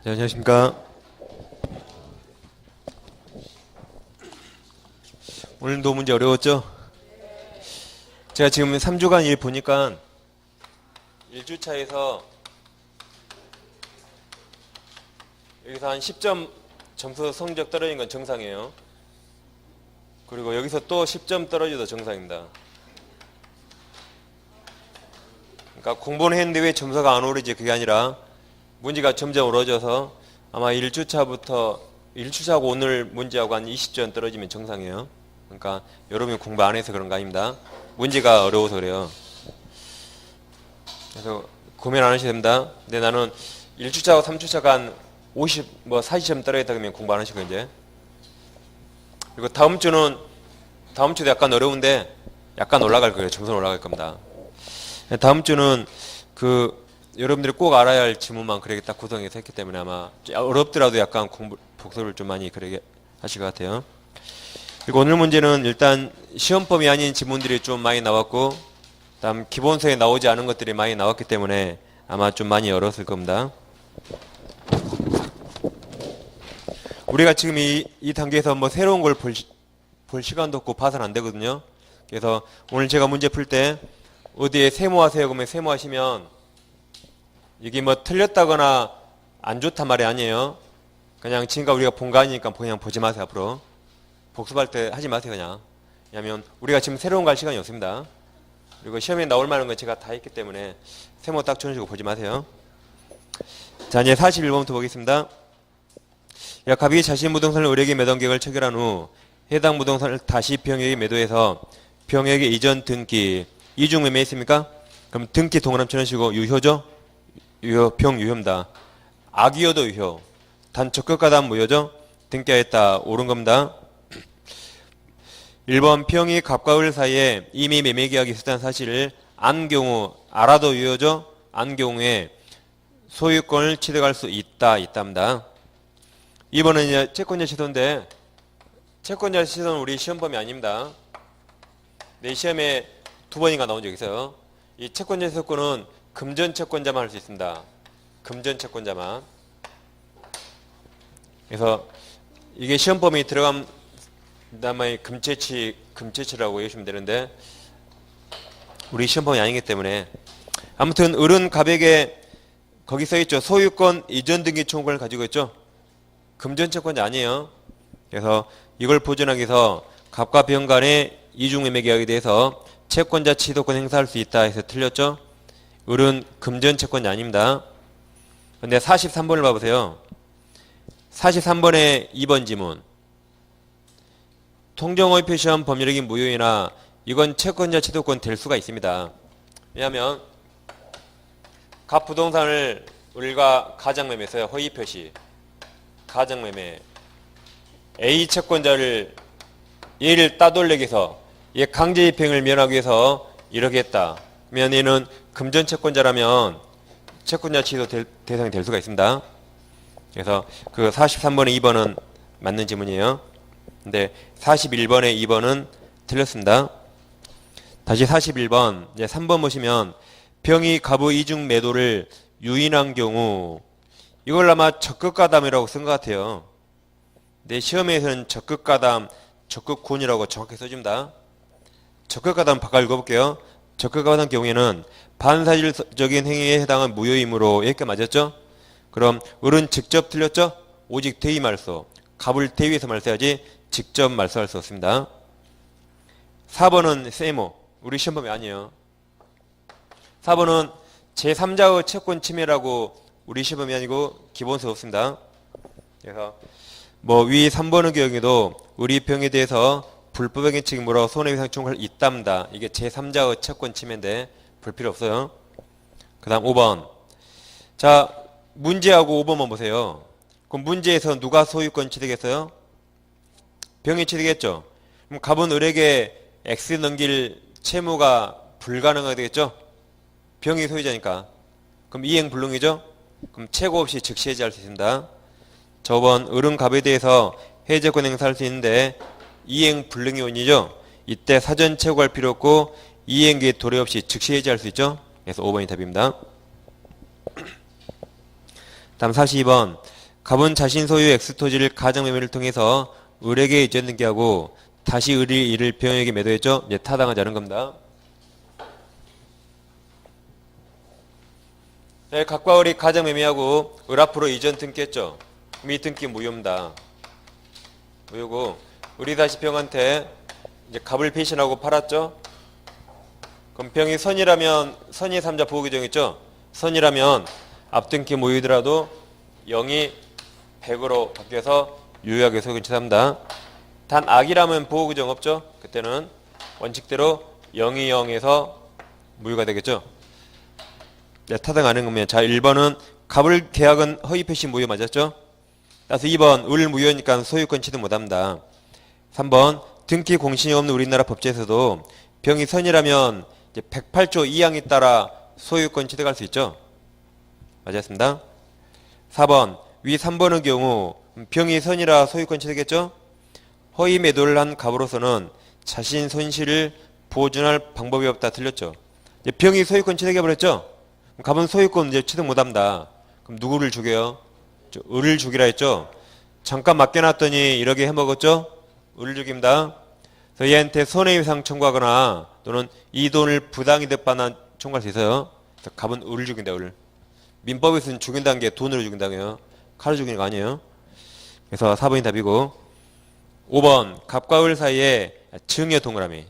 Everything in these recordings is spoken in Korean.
네, 안녕하십니까. 오늘도 문제 어려웠죠? 제가 지금 3주간 일 보니까 1주차에서 여기서 한 10점 점수 성적 떨어진 건 정상이에요. 그리고 여기서 또 10점 떨어져도 정상입니다. 그러니까 공부는 했는데 왜 점수가 안 오르지? 그게 아니라 문제가 점점 어려워져서 아마 1주차하고 오늘 문제하고 한 20점 떨어지면 정상이에요. 그러니까 여러분이 공부 안 해서 그런 거 아닙니다. 문제가 어려워서 그래요. 그래서 고민 안 하셔도 됩니다. 근데 나는 1주차하고 3주차가 한 40점 떨어졌다 그러면 공부 안 하시고 이제. 그리고 다음 주도 약간 어려운데 약간 올라갈 거예요. 점수는 올라갈 겁니다. 다음 주는 여러분들이 꼭 알아야 할 지문만 그렇게 딱 구성해서 했기 때문에 아마 어렵더라도 약간 복습을 좀 많이 그렇게 하실 것 같아요. 그리고 오늘 문제는 일단 시험범위 아닌 지문들이 좀 많이 나왔고, 다음 기본서에 나오지 않은 것들이 많이 나왔기 때문에 아마 좀 많이 어려웠을 겁니다. 우리가 지금 이 단계에서 뭐 새로운 걸 볼 시간도 없고 봐서는 안 되거든요. 그래서 오늘 제가 문제 풀 때 어디에 세모하세요 그러면 세모하시면 이게 뭐 틀렸다거나 안 좋단 말이 아니에요. 그냥 지금까지 우리가 본 거 아니니까 그냥 보지 마세요. 앞으로 복습할 때 하지 마세요. 그냥. 왜냐하면 우리가 지금 새로운 거 할 시간이 없습니다. 그리고 시험에 나올 만한 건 제가 다 했기 때문에 세모 딱 쳐주시고 보지 마세요. 자, 이제 41번부터 보겠습니다. 갑이 자신 부동산을 을에게 매도한 계획을 체결한 후 해당 부동산을 다시 병에게 매도해서 병에게 이전 등기 이중 매매했습니까? 그럼 등기 동그라미 쳐주시고 유효죠? 유효, 병 유효입니다. 악이어도 유효. 단 적극가담 무효죠? 등기하였다. 옳은 겁니다. 1번 병이 갑과 을 사이에 이미 매매계약이 있었다는 사실을 안 경우 알아도 유효죠? 안 경우에 소유권을 취득할 수 있답니다. 2번은 이제 채권자 취소인데 채권자 취소는 우리 시험범위 아닙니다. 내 시험에 2번인가 나온 적이 있어요. 이 채권자 취소권은 금전 채권자만 할 수 있습니다. 금전 채권자만. 그래서 이게 시험범위 들어간 다음에 금채치라고 해주시면 되는데 우리 시험범위 아니기 때문에 아무튼 을은 갑에게 거기 써있죠. 소유권 이전 등기 청구권을 가지고 있죠. 금전 채권자 아니에요. 그래서 이걸 보존하기 위해서 갑과 병 간의 이중매매 계약에 대해서 채권자 취소권 행사할 수 있다 해서 틀렸죠. 을은 금전 채권자 아닙니다. 근데 43번을 봐보세요. 43번의 2번 지문. 통정허위 표시한 법률적인 무효이나 이건 채권자 취소권 될 수가 있습니다. 왜냐하면 갑 부동산을 을과 가장매매했어요. 허위 표시. 가장매매. A 채권자를 얘를 따돌리기 위해서 얘 강제입행을 면하기 위해서 이렇게 했다. 그러면 얘는 금전 채권자라면 채권자 취소 대상이 될 수가 있습니다. 그래서 43번의 2번은 맞는 지문이에요. 근데 41번의 2번은 틀렸습니다. 다시 41번, 이제 3번 보시면 병이 갑의 이중 매도를 유인한 경우 이걸 아마 적극가담이라고 쓴 것 같아요. 내 시험에서는 적극가담, 적극군이라고 정확히 써줍니다. 적극가담 바꿔 읽어볼게요. 적극가담 경우에는 반사실적인 행위에 해당한 무효이므로 여기까지 맞았죠? 그럼 을은 직접 틀렸죠? 오직 대의 말소. 갑을 대위해서 말소해야지 직접 말소할 수 없습니다. 4번은 세모. 우리 시험범위 아니에요. 4번은 제3자의 채권 침해라고 우리 시험범위 아니고 기본서 없습니다. 그래서 위 3번의 경우에도 우리 병에 대해서 불법행위 책임으로 손해배상 청구할 있답니다. 이게 제3자의 채권 침해인데 볼 필요 없어요. 그 다음 5번. 자, 문제하고 5번만 보세요. 그럼 문제에서 누가 소유권 취득했어요? 병이 취득했죠. 그럼 갑은 을에게 X 넘길 채무가 불가능하게 되겠죠? 병이 소유자니까. 그럼 이행 불능이죠? 그럼 최고 없이 즉시 해지할 수 있습니다. 저번 을은 갑에 대해서 해제권 행사할 수 있는데 이행 불능이 원이죠. 이때 사전 최고할 필요 없고 이행기에 도래 없이 즉시 해지할 수 있죠. 그래서 5번이 답입니다. 다음 42번. 갑은 자신 소유 엑스토지를 가정매매를 통해서 을에게 이전 등기하고 다시 을이 이를 병에게 매도했죠. 이제 타당하지 않은 겁니다. 네, 갑과 을이 가정매매하고 을 앞으로 이전 등기했죠. 그럼 이 등기 무효입니다. 무효고 을이 다시 병한테 이제 갑을 배신하고 팔았죠. 그럼 병이 선이라면 선이 3자 보호규정이죠. 선이라면 앞등기 무효이더라도 0이 100으로 바뀌어서 유효하게 소유권 취소합니다. 단 악이라면 보호규정 없죠. 그때는 원칙대로 0이 0에서 무효가 되겠죠. 네, 타당하는 거면 자 1번은 갑을 계약은 허위 표시 무효 맞았죠. 따라서 2번 을 무효니까 소유권 취득 못합니다. 3번 등기 공신이 없는 우리나라 법제에서도 병이 선이라면 이제 108조 2항에 따라 소유권 취득할 수 있죠. 맞았습니다. 4번 위 3번의 경우 병이 선이라 소유권 취득했죠. 허위 매도를 한 갑으로서는 자신 손실을 보존할 방법이 없다. 틀렸죠. 이제 병이 소유권 취득해버렸죠. 갑은 소유권 이제 취득 못합니다. 그럼 누구를 죽여요? 을을 죽이라 했죠. 잠깐 맡겨놨더니 이렇게 해먹었죠. 을을 죽입니다. 그래서 얘한테 손해배상 청구하거나 또는 이 돈을 부당이득 반환 청구할 수 있어요. 그래서 갑은 을을 죽인다. 을. 민법에서는 죽인다는 게 돈으로 죽인다는 거예요. 칼로 죽이는 거 아니에요. 그래서 4번이 답이고 5번 갑과 을 사이에 증여 동그라미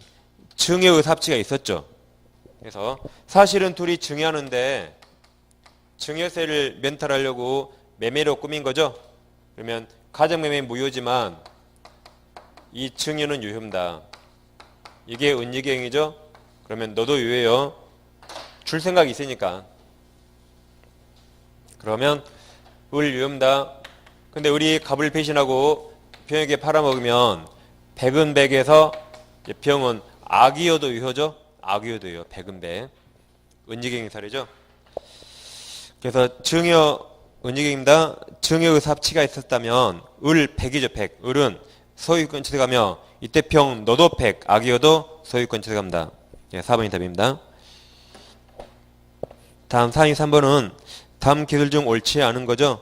증여의 합치가 있었죠. 그래서 사실은 둘이 증여하는데 증여세를 면탈하려고 매매로 꾸민 거죠. 그러면 가정매매 무효지만 이 증여는 유효입니다. 이게 은닉행위죠. 그러면 너도 유효해요. 줄 생각이 있으니까. 그러면 을 유효입니다. 근데 우리 갑을 배신하고 병에게 팔아먹으면 백은 백에서 병은 악이어도 유효죠. 악이어도 유효. 백은 백. 은닉행위 사례죠. 그래서 증여 은닉행위입니다. 증여의 합치가 있었다면 을 100이죠. 100. 을은 소유권 취득하며 이때 병 너도 100. 악이어도 소유권 취득합니다. 네, 4번이 답입니다. 다음 4인 3번은 다음 기술 중 옳지 않은 거죠.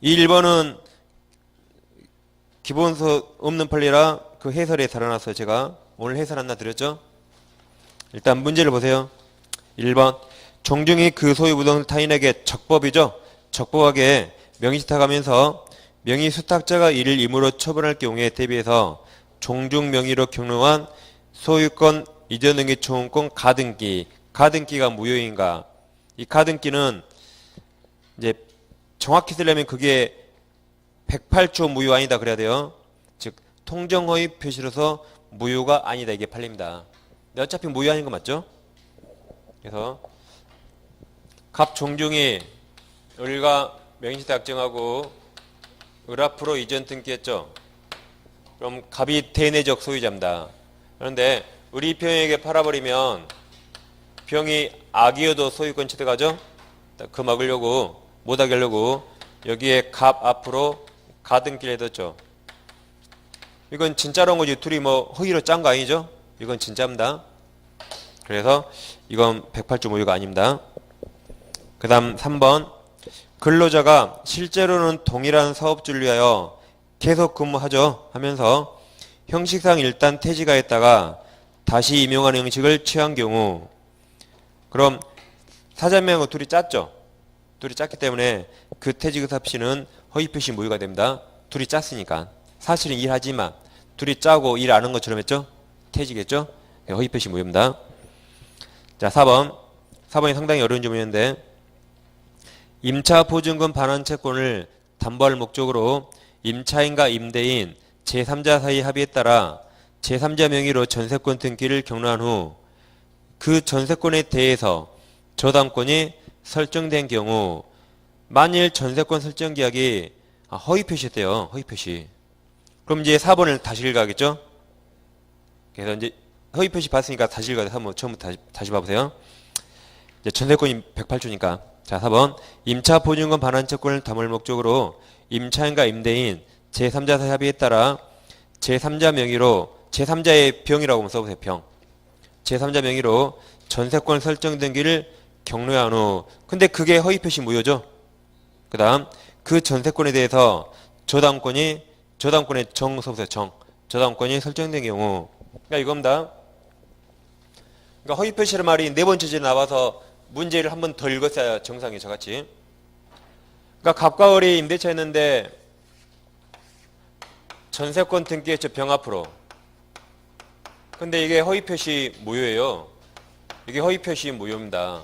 이 1번은 기본서 없는 판례라 그 해설에 달아놨어요. 제가 오늘 해설 하나 드렸죠. 일단 문제를 보세요. 1번 종중이 그 소유 부동을 타인에게 적법이죠. 적법하게 명의수탁하면서 명의수탁자가 이를 임으로 처분할 경우에 대비해서 종중 명의로 경로한 소유권 이전 등기 초음권 가등기 가등기가 무효인가. 이 가등기는 이제 정확히 쓰려면 그게 108조 무효 아니다 그래야 돼요. 즉 통정허위 표시로서 무효가 아니다 이게 판례입니다. 근데 어차피 무효 아닌 거 맞죠? 그래서 갑 종중이 을과 명의시탁 정하고 을 앞으로 이전 등기했죠. 그럼 갑이 대내적 소유자입니다. 그런데 을이 병에게 팔아버리면 병이 악이어도 소유권 취득하죠. 그 막으려고 못하게 하려고 여기에 갑 앞으로 가등기를 해뒀죠. 이건 진짜로운 거지. 둘이 뭐 허위로 짠 거 아니죠? 이건 진짜입니다. 그래서 이건 108조 무효가 아닙니다. 그 다음 3번 근로자가 실제로는 동일한 사업주를 위하여 계속 근무하죠 하면서 형식상 일단 퇴직하였다가 다시 임용하는 형식을 취한 경우 그럼 사자명하고 둘이 짰죠. 둘이 짰기 때문에 그 퇴직의사피는 허위표시 무효가 됩니다. 둘이 짰으니까. 사실은 일하지만 둘이 짜고 일 안 한 것처럼 했죠. 퇴직했죠. 허위표시 무효입니다. 자 4번이 상당히 어려운 질문인데 임차 보증금 반환 채권을 담보할 목적으로 임차인과 임대인 제3자 사이 합의에 따라 제3자 명의로 전세권 등기를 경로한 후 그 전세권에 대해서 저당권이 설정된 경우 만일 전세권 설정 계약이 허위 표시했대요. 허위 표시. 그럼 이제 4번을 다시 읽어야겠죠? 그래서 이제 허위 표시 봤으니까 다시 읽어야 돼. 한번 처음부터 다시 봐보세요. 이제 전세권이 108조니까. 자, 4번. 임차 보증금 반환 채권을 담을 목적으로 임차인과 임대인 제3자 사이 합의에 따라 제3자 명의로 제3자의 병이라고 한번 써보세요. 병. 제3자 명의로 전세권 설정 등기를 경로한 후 근데 그게 허위 표시 무효죠. 그 다음 그 전세권에 대해서 저당권의 정서부터 저당권이 설정된 경우, 그러니까 이겁니다. 그러니까 허위 표시란 말이 네 번째 주에 나와서 문제를 한 번 더 읽었어야 정상이 저같이. 그러니까 갑과 을이 임대차였는데 전세권 등기했죠, 병 앞으로. 근데 이게 허위 표시 무효예요. 이게 허위 표시 무효입니다.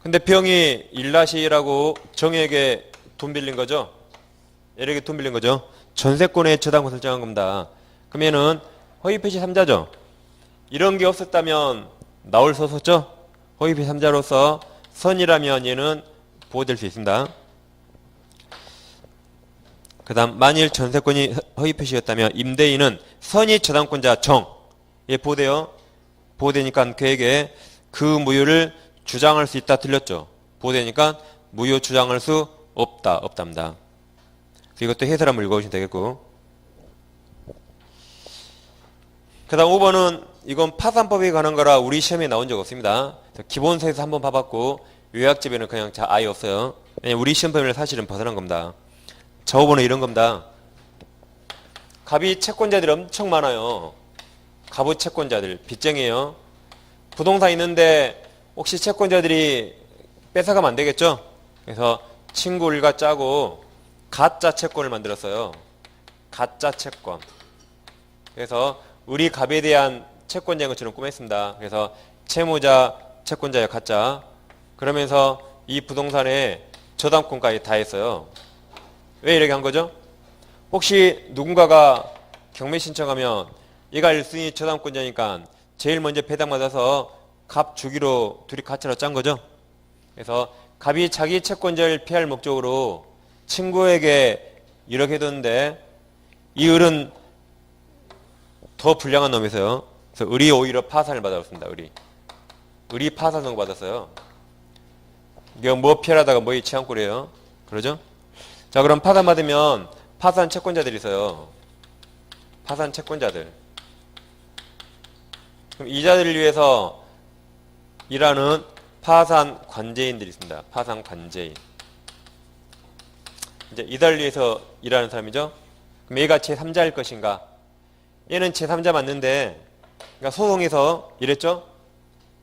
근데 병이 일라시라고 정에게 돈 빌린 거죠. L에게 돈 빌린 거죠. 전세권에 저당권 설정한 겁니다. 그러면은 허위 표시 3자죠. 이런 게 없었다면 나올 수 없었죠. 허위 표시 3자로서 선이라면 얘는 보호될 수 있습니다. 그 다음 만일 전세권이 허위 표시였다면 임대인은 선의 저당권자 정에 보호돼요. 보호되니까 그에게 그 무효를 주장할 수 있다 틀렸죠. 보호되니까 무효 주장할 수 없답니다. 이것도 해설 한번 읽어보시면 되겠고. 그 다음 5번은 이건 파산법에 관한 거라 우리 시험에 나온 적 없습니다. 기본서에서 한번 봐봤고 요약집에는 그냥 아예 없어요. 왜냐면 우리 시험 범위를 사실은 벗어난 겁니다. 자 5번은 이런 겁니다. 갑이 채권자들이 엄청 많아요. 갑의 채권자들 빚쟁이에요. 부동산 있는데 혹시 채권자들이 뺏어가면 안 되겠죠? 그래서 친구 일가 짜고 가짜 채권을 만들었어요. 가짜 채권. 그래서 우리 갑에 대한 채권자인 것처럼 꾸몄습니다. 그래서 채무자, 채권자의 가짜. 그러면서 이 부동산에 저당권까지 다 했어요. 왜 이렇게 한 거죠? 혹시 누군가가 경매 신청하면 얘가 1순위 저당권자니까 제일 먼저 배당받아서 갑 주기로 둘이 가짜로 짠 거죠. 그래서 갑이 자기 채권자를 피할 목적으로 친구에게 이렇게 해뒀는데 이 을은 더 불량한 놈이서요. 그래서 을이 오히려 파산을 받았습니다. 을이 파산 선고 받았어요. 이게 뭐 피하다가 뭐이 치안꼴이에요. 그러죠? 자, 그럼 파산 받으면 파산 채권자들이 있어요. 파산 채권자들. 그럼 이자들을 위해서 일하는 파산 관제인들이 있습니다. 파산 관제인. 이제 이자를 위해서 일하는 사람이죠. 그럼 얘가 제3자일 것인가? 얘는 제3자 맞는데, 그러니까 소송에서 이랬죠?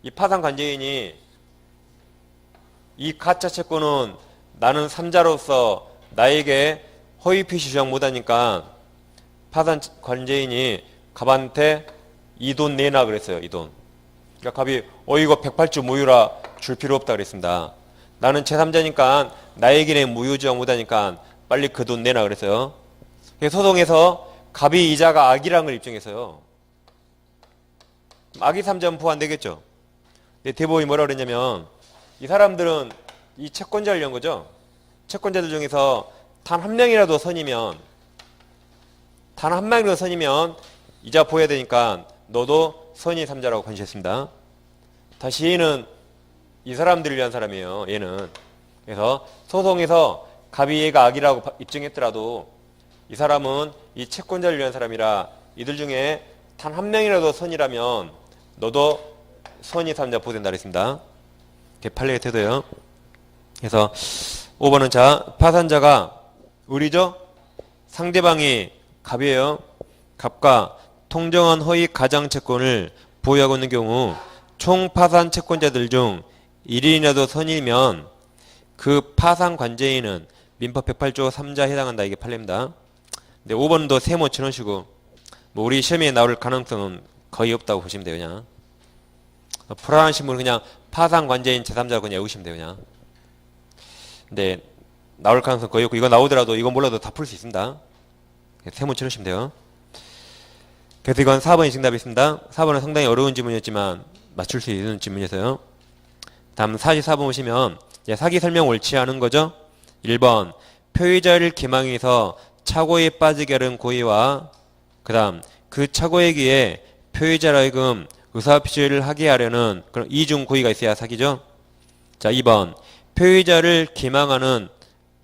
이 파산 관제인이 이 가짜 채권은 나는 3자로서 나에게 허위 표시 주장 못하니까 파산 관제인이 갑한테 이 돈 내놔 그랬어요. 이 돈. 그러니까 갑이 이거 108주 무효라 줄 필요 없다 그랬습니다. 나는 제3자니까 나에게는 무효 주장 못하니까 빨리 그 돈 내놔 그랬어요. 그래서 소송에서 갑이 이자가 악이라는 걸 입증했어요. 악이 3자면 부과 안 되겠죠. 근데 대법원이 뭐라 그랬냐면 이 사람들은 이 채권자를 위한 거죠. 채권자들 중에서 단 한 명이라도 선이면 이자 보여야 되니까 너도 선의 3자라고 판시했습니다. 다시 얘는 이 사람들을 위한 사람이에요. 얘는. 그래서 소송에서 갑이 얘가 악이라고 입증했더라도 이 사람은 이 채권자를 위한 사람이라 이들 중에 단 한 명이라도 선이라면 너도 선의 3자 보호된다 그랬습니다. 판례의 태도예요. 그래서 5번은 자 파산자가 을이죠. 상대방이 갑이에요. 갑과 통정한 허위 가장채권을 보유하고 있는 경우 총 파산 채권자들 중 1인이라도 선이면 그 파산 관제인은 민법 108조 3자에 해당한다. 이게 판례입니다. 근데 5번도 세모 쳐놓으시고 뭐 우리 시험에 나올 가능성은 거의 없다고 보시면 돼요. 그냥 불안한 신문은 그냥 파산 관제인 제3자로 그냥 외우시면 돼요. 그냥. 근데 나올 가능성 거의 없고 이거 나오더라도 이거 몰라도 다 풀 수 있습니다. 세모 쳐놓으시면 돼요. 그래서 이건 4번이 정답이 있습니다. 4번은 상당히 어려운 질문이었지만 맞출 수 있는 질문이었어요. 다음 44번 보시면 사기 설명 옳지 않은 거죠. 1번 표의자를 기망해서 착오에 빠지게 하는 고의와 그 다음 그 착오에 기해 표의자라 하여금 의사표시를 하게 하려는 그런 이중 고의가 있어야 사기죠. 자 2번 표의자를 기망하는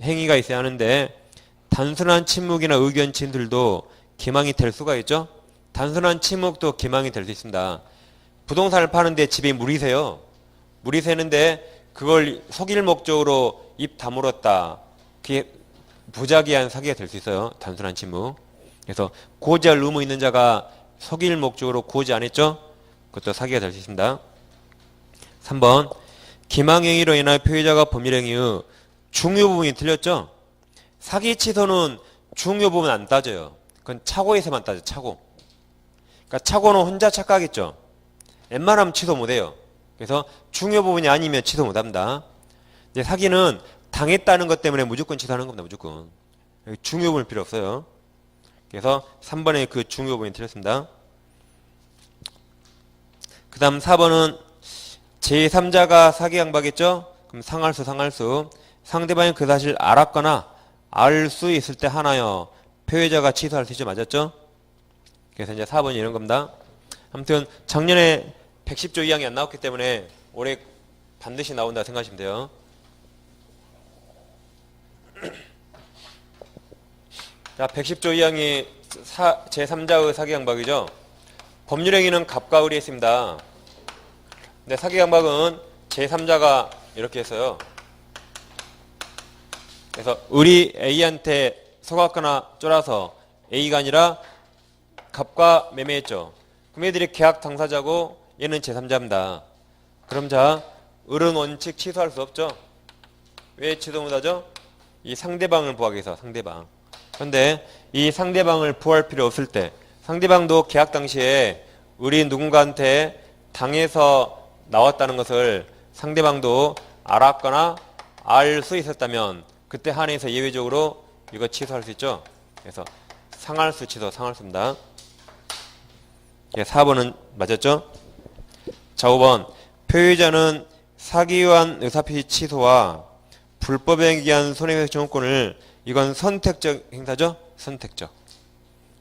행위가 있어야 하는데 단순한 침묵이나 의견 진술도 기망이 될 수가 있죠. 단순한 침묵도 기망이 될 수 있습니다. 부동산을 파는데 집에 물이 새요. 물이 새는데 그걸 속일 목적으로 입 다물었다. 그게 부작위한 사기가 될 수 있어요. 단순한 침묵. 그래서 고지할 의무 있는 자가 속일 목적으로 고지 안 했죠? 그것도 사기가 될 수 있습니다. 3번 기망행위로 인하여 피해자가 법률행위의 중요 부분이 틀렸죠? 사기 취소는 중요 부분 안 따져요. 그건 착오에서만 따져. 착오. 그러니까 착오는 혼자 착각했죠. 웬만하면 취소 못해요. 그래서 중요 부분이 아니면 취소 못합니다. 이제 사기는 당했다는 것 때문에 무조건 취소하는 겁니다. 무조건. 중요 부분 필요 없어요. 그래서 3번에 그 중요 부분이 틀렸습니다. 그 다음 4번은 제3자가 사기 강박했죠? 그럼 상할수. 상대방이 그 사실을 알았거나 알 수 있을 때 하나요. 피해자가 취소할 수 있죠. 맞았죠? 그래서 이제 4번이 이런 겁니다. 아무튼 작년에 110조 이항이 안 나왔기 때문에 올해 반드시 나온다 생각하시면 돼요. 자, 110조 이항이 제3자의 사기 강박이죠. 법률행위는 갑과 을이 했습니다. 근데 사기 강박은 제3자가 이렇게 했어요. 그래서 을이 A한테 속았거나 쫄아서 A가 아니라 갑과 매매했죠. 그럼 얘들이 계약 당사자고 얘는 제3자입니다. 그럼 자, 을은 원칙 취소할 수 없죠. 왜 취소 못하죠? 이 상대방을 부하기 위해서 상대방. 그런데 이 상대방을 부할 필요 없을 때 상대방도 계약 당시에 을이 누군가한테 당해서 나왔다는 것을 상대방도 알았거나 알 수 있었다면 그때 한해서 예외적으로 이거 취소할 수 있죠. 그래서 상할수 취소 상할수입니다. 4번은 맞았죠? 자, 5번 표의자는 사기에 의한 의사표시 취소와 불법에 의한 손해배상 청구권을 이건 선택적 행사죠? 선택적.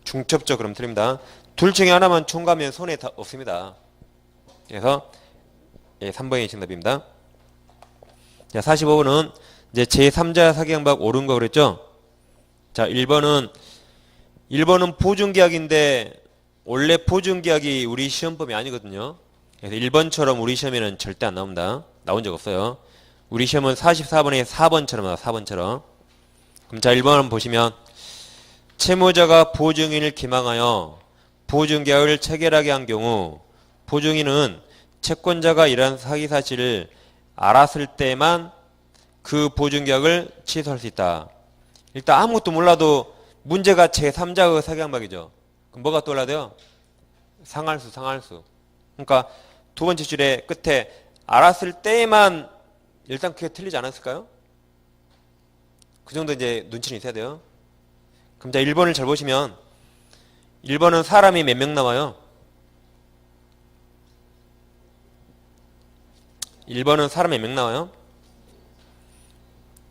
중첩적 그럼 틀립니다. 둘 중에 하나만 총괄하면 손해 다 없습니다. 그래서 3번이 정답입니다. 자, 45번은 이제 제3자 사기 강박 옳은 거 그랬죠? 자, 1번은 보증계약인데 원래 보증계약이 우리 시험범위 아니거든요. 그래서 1번처럼 우리 시험에는 절대 안 나옵니다. 나온 적 없어요. 우리 시험은 44번에 4번처럼 나와요. 4번처럼. 그럼 자, 1번 한번 보시면 채무자가 보증인을 기망하여 보증계약을 체결하게 한 경우 보증인은 채권자가 이러한 사기 사실을 알았을 때만 그 보증계약을 취소할 수 있다. 일단 아무것도 몰라도 문제가 제3자의 사기 강박이죠. 그럼 뭐가 떠올라야 돼요? 상할수. 그러니까 두 번째 줄에 끝에 알았을 때만 일단 그게 틀리지 않았을까요? 그 정도 이제 눈치는 있어야 돼요. 그럼 자, 1번을 잘 보시면 1번은 사람이 몇 명 나와요? 1번은 사람이 몇 명 나와요?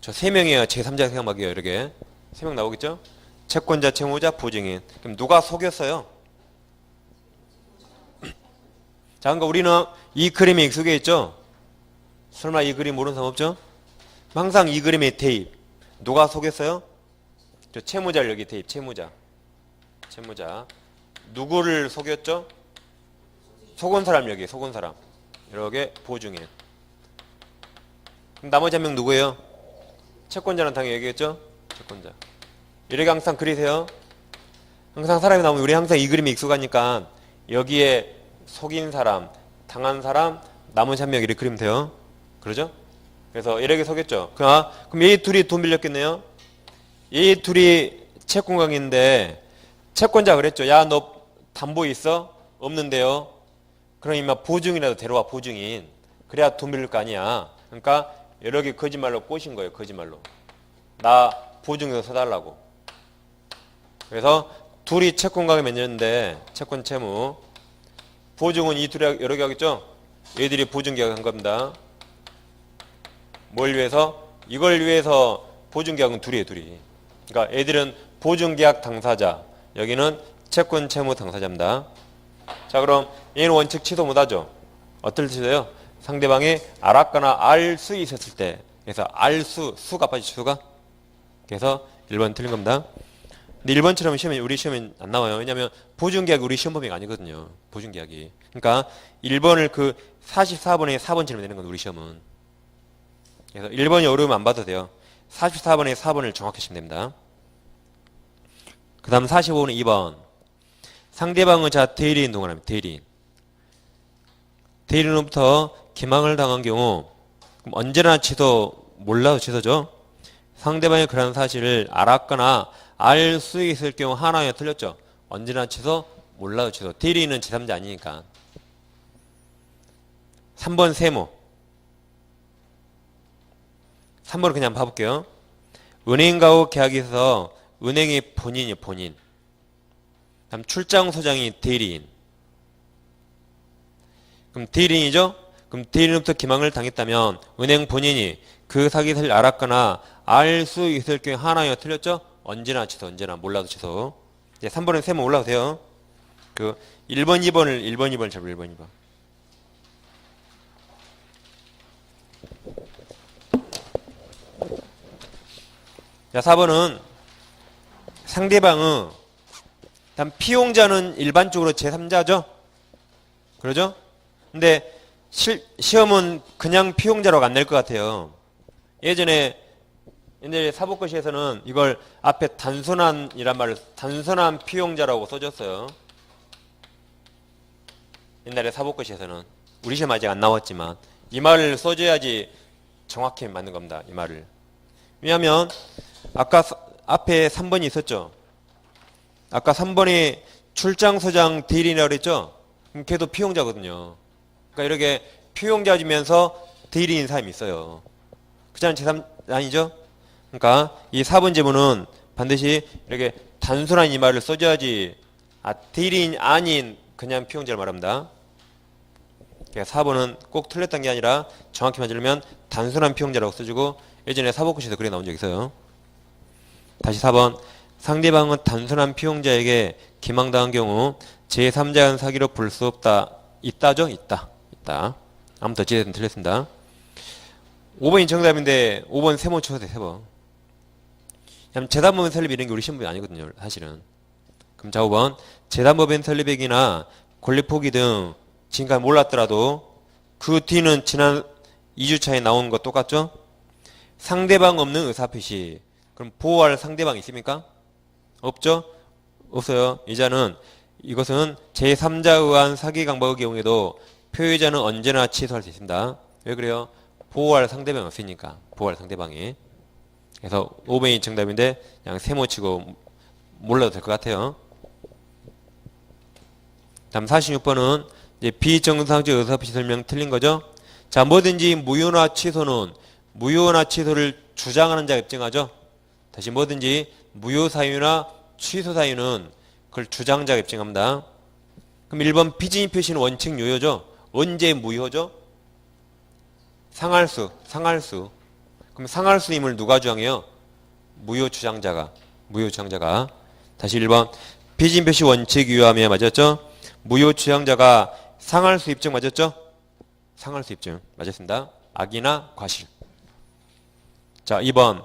저 3명이에요. 제3자 사기 강박이에요. 이렇게 3명 나오겠죠? 채권자, 채무자, 보증인. 그럼 누가 속였어요? 자, 그러니까 우리는 이 그림에 익숙해 있죠? 설마 이 그림 모르는 사람 없죠? 항상 이 그림에 대입. 누가 속였어요? 저 채무자를 여기 대입. 채무자. 누구를 속였죠? 속은 사람 여기. 속은 사람. 이렇게 보증인. 그럼 나머지 한 명 누구예요? 채권자는 당연히 얘기했죠? 채권자. 이렇게 항상 그리세요. 항상 사람이 나오면 우리 항상 이 그림이 익숙하니까 여기에 속인 사람, 당한 사람, 나머지 한 명 이렇게 그리면 돼요. 그러죠? 그래서 이렇게 속였죠. 그럼 얘 둘이 돈 빌렸겠네요. 얘 둘이 채권강인데 채권자 그랬죠. 야, 너 담보 있어? 없는데요. 그럼 이마 보증이라도 데려와. 보증인. 그래야 돈 빌릴 거 아니야. 그러니까 여러 개 거짓말로 꼬신 거예요. 거짓말로. 나 보증서 서달라고. 그래서 둘이 채권강에 맺었는데 채권 채무. 보증은 이 둘이 여러 개 하겠죠? 얘들이 보증계약 한 겁니다. 뭘 위해서? 이걸 위해서 보증계약은 둘이에요. 그러니까 애들은 보증계약 당사자. 여기는 채권 채무 당사자입니다. 자, 그럼 얘는 원칙 취소 못하죠. 어떨 때 취소요? 상대방이 알았거나 알 수 있었을 때. 그래서 수가 빠지죠. 수가. 그래서 1번 틀린 겁니다. 근데 1번처럼 우리 시험에 안 나와요. 왜냐하면 보증계약이 우리 시험 범위가 아니거든요. 보증계약이. 그러니까 1번을 그 44번에 4번처럼 되는 건 우리 시험은. 그래서 1번이 어려우면 안 봐도 돼요. 44번에 4번을 정확히 치면 됩니다. 그 다음 45는 2번. 상대방은 자 대리인 동원합니다. 대리인. 대리인으로부터 기망을 당한 경우 그럼 언제나 취소, 몰라도 취소죠. 상대방이 그런 사실을 알았거나 알 수 있을 경우 하나에 틀렸죠. 언제나 취소, 몰라도 취소. 대리인은 제3자 아니니까. 3번 세무. 3번을 그냥 봐볼게요. 은행가하고 계약이 있어서 은행이 본인이 본인. 다음 출장소장이 대리인. 그럼 대리인이죠? 그럼 대리인부터 기망을 당했다면 은행 본인이 그 사기를 알았거나 알 수 있을 경우 하나에 틀렸죠? 언제나 취소, 언제나 몰라도 취소. 이제 3번은 세면 올라도 돼요. 그 1번, 2번을 잡을 1번, 2번. 자, 4번은 상대방은 일단 피용자는 일반적으로 제3자죠? 그러죠? 근데 시험은 그냥 피용자라고 안 낼 것 같아요. 예전에 옛날에 사법고시에서는 이걸 앞에 단순한이란 말을 단순한 피용자라고 써줬어요. 옛날에 사법고시에서는 우리 시험 아직 안 나왔지만 이 말을 써줘야지 정확히 맞는 겁니다. 이 말을. 왜냐하면 아까 앞에 3번이 있었죠. 아까 3번이 출장소장 대리인이라고 그랬죠. 그럼 걔도 피용자거든요. 그러니까 이렇게 피용자지면서 대리인 사람이 있어요. 그잖아요. 제3 아니죠? 그러니까 이 4번 제문은 반드시 이렇게 단순한 이 말을 써줘야지 대리인 아닌 그냥 피용자를 말합니다. 그러니까 4번은 꼭 틀렸던 게 아니라 정확히 맞으려면 단순한 피용자라고 써주고 예전에 사법고시에서 그래 나온 적 있어요. 다시 4번. 상대방은 단순한 피용자에게 기망당한 경우 제3자의 사기로 볼 수 없다. 있다죠? 있다. 아무튼 어찌됐든 틀렸습니다. 5번이 정답인데 5번 세번 쳐도 돼. 3번. 재단법인 설립 이런 게 우리 시험이 아니거든요. 사실은. 그럼 자 5번. 재단법인 설립액이나 권리 포기 등 지금까지 몰랐더라도 그 뒤는 지난 2주차에 나온 거 똑같죠? 상대방 없는 의사표시. 그럼 보호할 상대방이 있습니까? 없죠? 없어요. 이자는 이것은 제3자에 의한 사기 강박의 경우에도 표의자는 언제나 취소할 수 있습니다. 왜 그래요? 보호할 상대방이 없으니까. 보호할 상대방이. 그래서 5번이 정답인데 그냥 세모 치고 몰라도 될 것 같아요. 다음 46번은 이제 비정상적 의사표시 설명 틀린 거죠. 자, 뭐든지 무효나 취소는 무효나 취소를 주장하는 자가 입증하죠. 다시 뭐든지 무효 사유나 취소 사유는 그걸 주장자가 입증합니다. 그럼 1번 피진입 표시는 원칙 유효죠. 언제 무효죠? 상할수. 그럼 상할수임을 누가 주장해요? 무효 주장자가. 다시 1번 피진입 표시 원칙 유효하며 맞았죠? 무효 주장자가 상할수 입증 맞았죠? 상할수 입증 맞았습니다. 악이나 과실. 자, 2번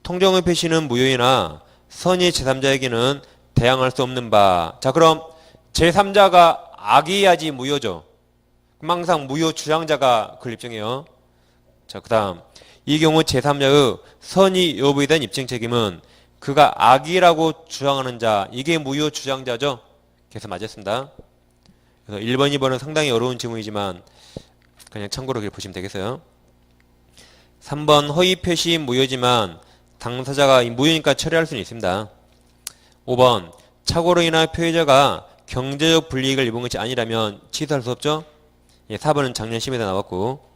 통정의 표시는 무효이나 선의 제3자에게는 대항할 수 없는 바. 자, 그럼 제3자가 악의야지 무효죠. 그럼 항상 무효 주장자가 그걸 입증해요. 자, 그 다음 이 경우 제3자의 선의 여부에 대한 입증 책임은 그가 악의라고 주장하는 자, 이게 무효 주장자죠. 그래서 맞았습니다. 그래서 1번, 2번은 상당히 어려운 질문이지만 그냥 참고로 그렇게 보시면 되겠어요. 3번 허위 표시 무효지만 당사자가 무효니까 처리할 수는 있습니다. 5번 착오로 인한 표의자가 경제적 불이익을 입은 것이 아니라면 취소할 수 없죠. 4번은 작년 시험에도 나왔고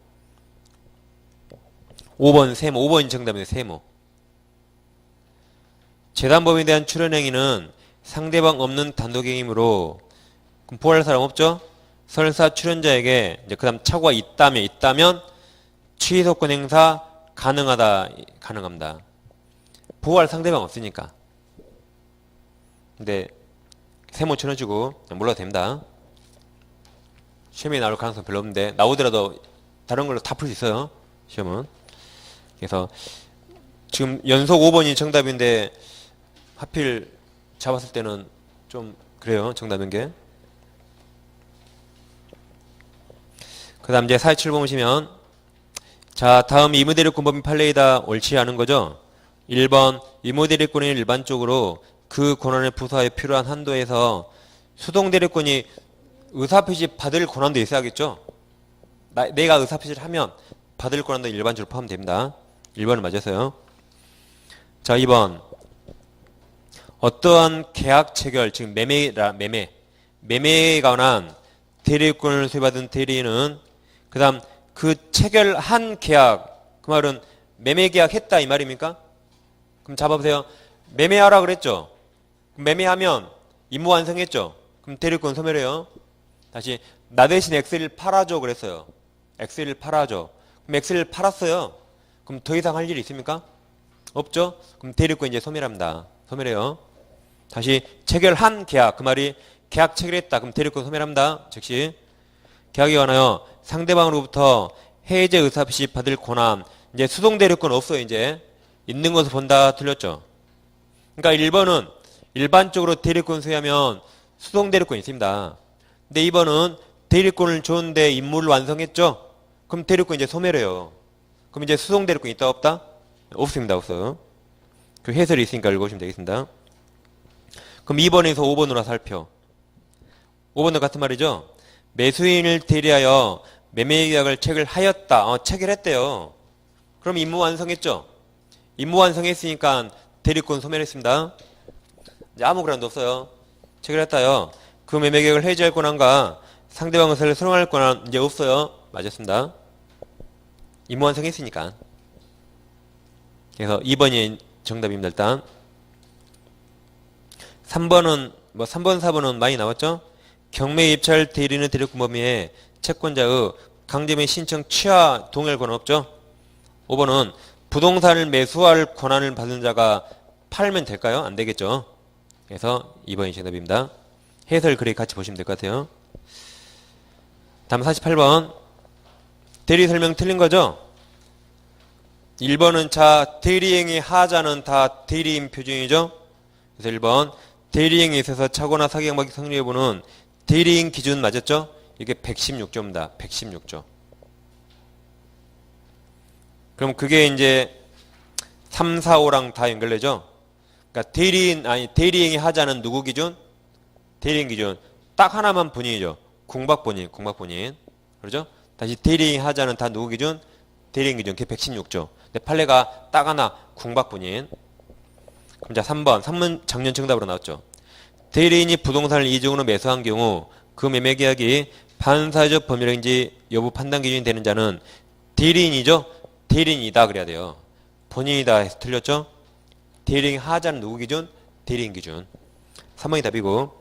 5번 세모. 5번이 정답입니다. 세모. 재단법에 대한 출연행위는 상대방 없는 단독행위이므로 그럼 보호할 사람 없죠. 설사 출연자에게 이제 그다음 착오가 있다면 취소권 행사 가능합니다. 보호할 상대방 없으니까. 근데 세모 쳐내주고 몰라도 됩니다. 시험에 나올 가능성 별로 없는데 나오더라도 다른 걸로 다 풀 수 있어요. 시험은. 그래서 지금 연속 5번이 정답인데 하필 잡았을 때는 좀 그래요. 정답인 게. 그 다음 이제 47번 보시면 자, 다음 이무대리권 법인 판례이다. 옳지 않은 거죠? 1번 이무대리권이 일반적으로 그 권한의 부사에 필요한 한도에서 수동대리권이 의사표시 받을 권한도 있어야겠죠? 내가 의사표시를 하면 받을 권한도 일반적으로 포함됩니다. 1번은 맞았어요. 자, 2번 어떠한 계약 체결, 즉 매매에 관한 대리권을 소유받은 대리인은 그 다음 그 체결한 계약, 그 말은 매매 계약했다 이 말입니까? 그럼 잡아보세요. 매매하라 그랬죠? 매매하면 임무 완성했죠? 그럼 대리권 소멸해요. 다시 나 대신 엑셀을 팔아줘 그랬어요. 엑셀을 팔아줘. 그럼 엑셀을 팔았어요. 그럼 더 이상 할 일이 있습니까? 없죠? 그럼 대리권 이제 소멸합니다. 소멸해요. 다시 체결한 계약, 그 말이 계약 체결했다. 그럼 대리권 소멸합니다. 즉시 계약에 관하여 상대방으로부터 해제 의사표시 받을 권한, 이제 수동 대리권 없어요. 이제 있는 것을 본다. 틀렸죠? 그러니까 1번은 일반적으로 대리권 소유하면 수동 대리권 있습니다. 근데 2번은 대리권을 줬는데 임무를 완성했죠? 그럼 대리권 이제 소멸해요. 그럼 이제 수동 대리권 있다 없다? 없습니다. 없어요. 그 해설이 있으니까 읽어보시면 되겠습니다. 그럼 2번에서 5번으로 살펴. 5번도 같은 말이죠. 매수인을 대리하여 매매계약을 체결하였다. 체결했대요. 그럼 임무 완성했죠? 임무 완성했으니까 대리권 소멸했습니다. 이제 아무 권한도 없어요. 체결했다요. 그 매매계약을 해지할 권한과 상대방 의사를 수용할 권한 이제 없어요. 맞았습니다. 임무 완성했으니까. 그래서 2번이 정답입니다. 일단 3번은 3번 4번은 많이 나왔죠. 경매 입찰 대리는 대리권 범위에 채권자의 강제매 신청 취하 동의할 권한 없죠. 5번은 부동산을 매수할 권한을 받은 자가 팔면 될까요? 안 되겠죠. 그래서 2번이 정답입니다. 해설 그래 같이 보시면 될 것 같아요. 다음 48번 대리 설명 틀린 거죠? 1번은 자 대리행위 하자는 다 대리인 표준이죠. 그래서 1번 대리행위에 있어서 착오나 사기행박이 성립 여부는 대리인 기준 맞았죠? 이게 116조입니다. 116조. 그럼 그게 이제 3, 4, 5랑 다 연결되죠? 그러니까 대리행위 하자는 누구 기준? 대리인 기준. 딱 하나만 본인이죠. 공박본인. 그러죠? 다시 대리행위 하자는 다 누구 기준? 대리인 기준. 그게 116조. 근데 판례가 딱 하나 공박본인. 그럼 자 3번 작년 정답으로 나왔죠. 대리인이 부동산을 이중으로 매수한 경우 그 매매계약이 반사회적 법률행위 여부 판단 기준이 되는 자는 대리인이죠. 대리인이다 그래야 돼요. 본인이다 해서 틀렸죠. 대리인 하자는 누구 기준? 대리인 기준. 3번이 답이고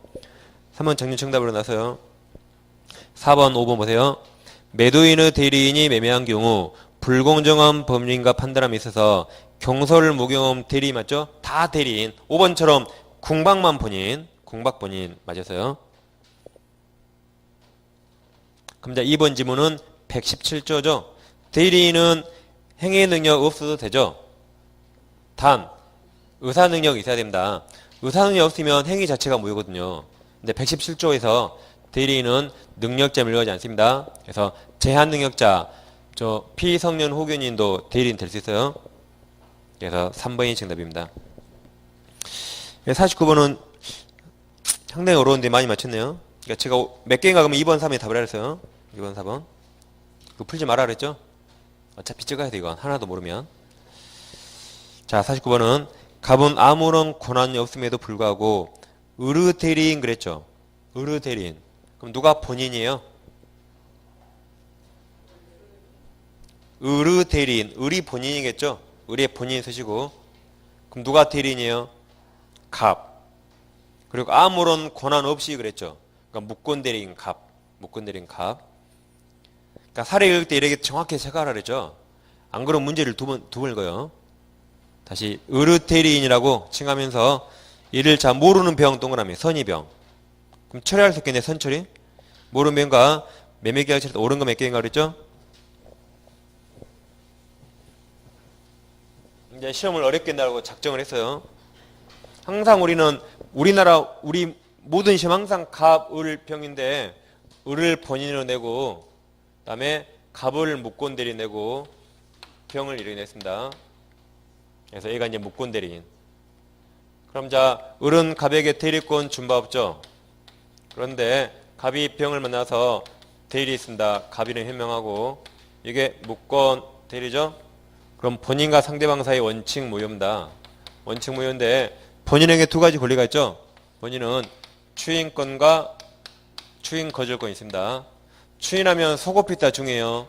3번 작년 정답으로 나서요. 4번 5번 보세요. 매도인의 대리인이 매매한 경우 불공정한 법률인가 판단함에 있어서 경솔 무경험 대리인 맞죠? 다 대리인. 5번처럼 궁박만 본인. 공박 본인 맞았어요. 그럼 자 2번 지문은 117조죠. 대리인은 행위 능력 없어도 되죠. 단 의사 능력이 있어야 됩니다. 의사 능력 없으면 행위 자체가 무효거든요. 근데 117조에서 대리인은 능력자 밀려가지 않습니다. 그래서 제한 능력자 저 피성년 호견인도 대리인 될 수 있어요. 그래서 3번이 정답입니다. 49번은 상당히 어려운데 많이 맞췄네요. 그러니까 제가 몇 개인가 그러면 2번, 3번에 답을 하랬어요. 2번, 4번. 그거 풀지 말아 그랬죠? 어차피 찍어야 돼 이건. 하나도 모르면. 자 49번은 갑은 아무런 권한이 없음에도 불구하고 의뢰 대리인 그랬죠. 의뢰 대리인. 그럼 누가 본인이에요? 의뢰 대리인. 의리 본인이겠죠? 의리에 본인이 쓰시고. 그럼 누가 대리인이에요? 갑. 그리고 아무런 권한 없이 그랬죠. 그러니까 무권 대리인 갑. 무권 대리인 갑. 그러니까 사례 읽을 때 이렇게 정확히 생각하라 그랬죠. 안 그러면 문제를 두 번 읽어요. 다시 의뢰 대리인이라고 칭하면서 이를 잘 모르는 병 동그라미 선의병. 그럼 처리할 수 있겠네. 선처리. 모르는 병과 매매계약 처리 옳은 거 몇 개인가 그랬죠. 이제 시험을 어렵게 한다고 작정을 했어요. 항상 우리는 우리 모든 시험 항상 갑, 을, 병인데 을을 본인으로 내고 그다음에 갑을 무권 대리 내고 병을 이뤄냈습니다. 그래서 얘가 이제 무권 대리인. 그럼 자, 을은 갑에게 대리권 준 바 없죠. 그런데 갑이 병을 만나서 대리 있습니다. 갑이는 현명하고 이게 무권 대리죠. 그럼 본인과 상대방 사이 원칙 무효입니다. 원칙 무효인데 본인에게 두 가지 권리가 있죠. 본인은 추인권과 추인 거절권이 있습니다. 추인하면 소급이 있다 중요해요.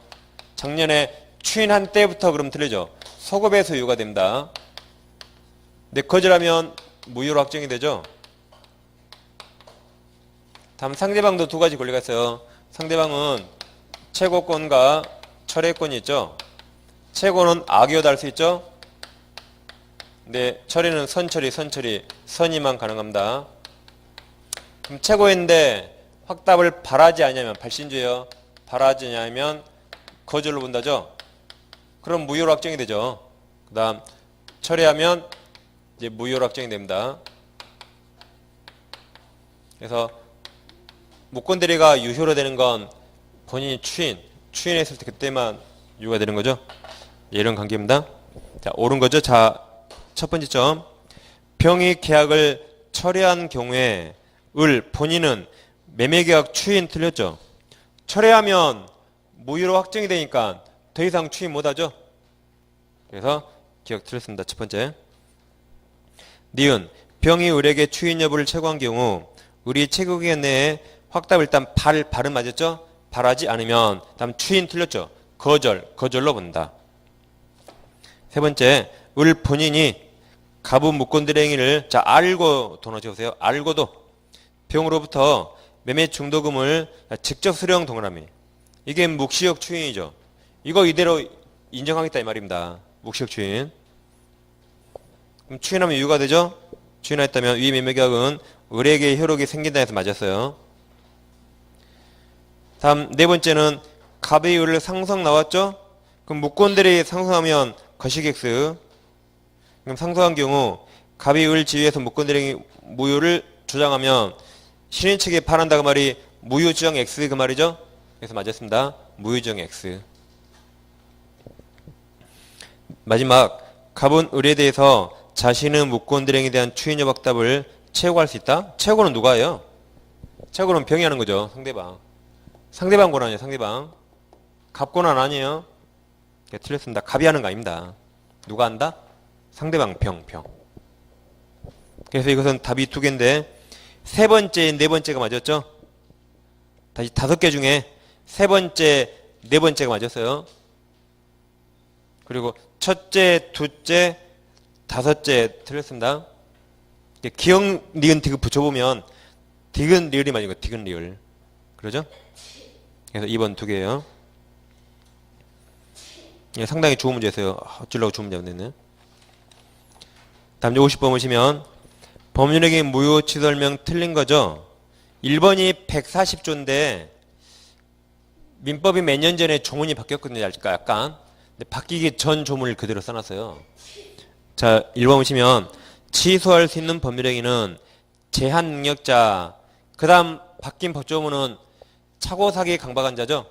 작년에 추인한 때부터 그럼 틀리죠. 소급에서 유효가 됩니다. 근데 거절하면 무효로 확정이 되죠. 다음 상대방도 두 가지 권리가 있어요. 상대방은 최고권과 철회권이 있죠. 최고는 악의로 할 수 있죠. 근데 철회는 선처리, 선의만 가능합니다. 그럼 최고인데 확답을 바라지 않으면 발신주예요. 바라지 않으면 거절로 본다죠. 그럼 무효로 확정이 되죠. 그 다음 철회하면 이제 무효로 확정이 됩니다. 그래서 무권 대리가 유효로 되는 건 본인이 추인했을 때 그때만 유효가 되는 거죠. 이런 관계입니다. 자, 옳은 거죠. 자, 첫 번째 점. 병이 계약을 철회한 경우에 본인은 매매계약 추인 틀렸죠. 철회하면 무효로 확정이 되니까 더 이상 추인 못하죠. 그래서 기억 틀렸습니다. 첫 번째. 니은 병이 을에게 추인 여부를 체고한 경우 을이 체고 기간 내에 확답을 일단 발은 맞았죠. 발하지 않으면 다음 추인 틀렸죠. 거절로 본다. 세 번째, 을 본인이 갑의 무권들의 행위를 자 알고 돈을 적으세요. 알고도 병으로부터 매매 중도금을 직접 수령 동그라미. 이게 묵시적 추인이죠. 이거 이대로 인정하겠다 이 말입니다. 묵시적 추인. 그럼 추인하면 유효가 되죠? 추인했다면 위 매매계약은 을에게 효력이 생긴다 해서 맞았어요. 다음 네 번째는 갑의 을을 상성 나왔죠? 그럼 무권들이 상성하면 거시객스. 그럼 상성한 경우 갑의 을 지위에서 무권들이 무효를 주장하면 신인 측에 반한다 그 말이 무효주장 X 그 말이죠? 그래서 맞았습니다. 무효주장 X. 마지막 갑은 을에 대해서 자신의 무권들행에 대한 추인여 확답을 채고할 수 있다? 채고는 누가 해요? 채고는 병이 하는 거죠. 상대방 권한이에요. 상대방. 갑 권한 아니에요. 틀렸습니다. 갑이 하는 거 아닙니다. 누가 한다? 상대방 병. 그래서 이것은 답이 두 개인데 세 번째, 네 번째가 맞았죠? 다시 다섯 개 중에 세 번째, 네 번째가 맞았어요. 그리고 첫째, 둘째, 다섯째 틀렸습니다. 기억, 니은, 디귿 붙여보면 디귿, 리을이 맞은 거예요. 디귿, 리을. 그러죠? 그래서 2번 두 개예요. 상당히 좋은 문제였어요. 어쩌려고 좋은 문제가 됐네. 다음 50번 보시면 법률행위 무효치 설명 틀린 거죠. 1번이 140조인데 민법이 몇 년 전에 조문이 바뀌었거든요. 약간. 근데 바뀌기 전 조문을 그대로 써놨어요. 자, 1번 보시면 취소할 수 있는 법률행위는 제한 능력자, 그 다음 바뀐 법조문은 차고사기 강박환자죠.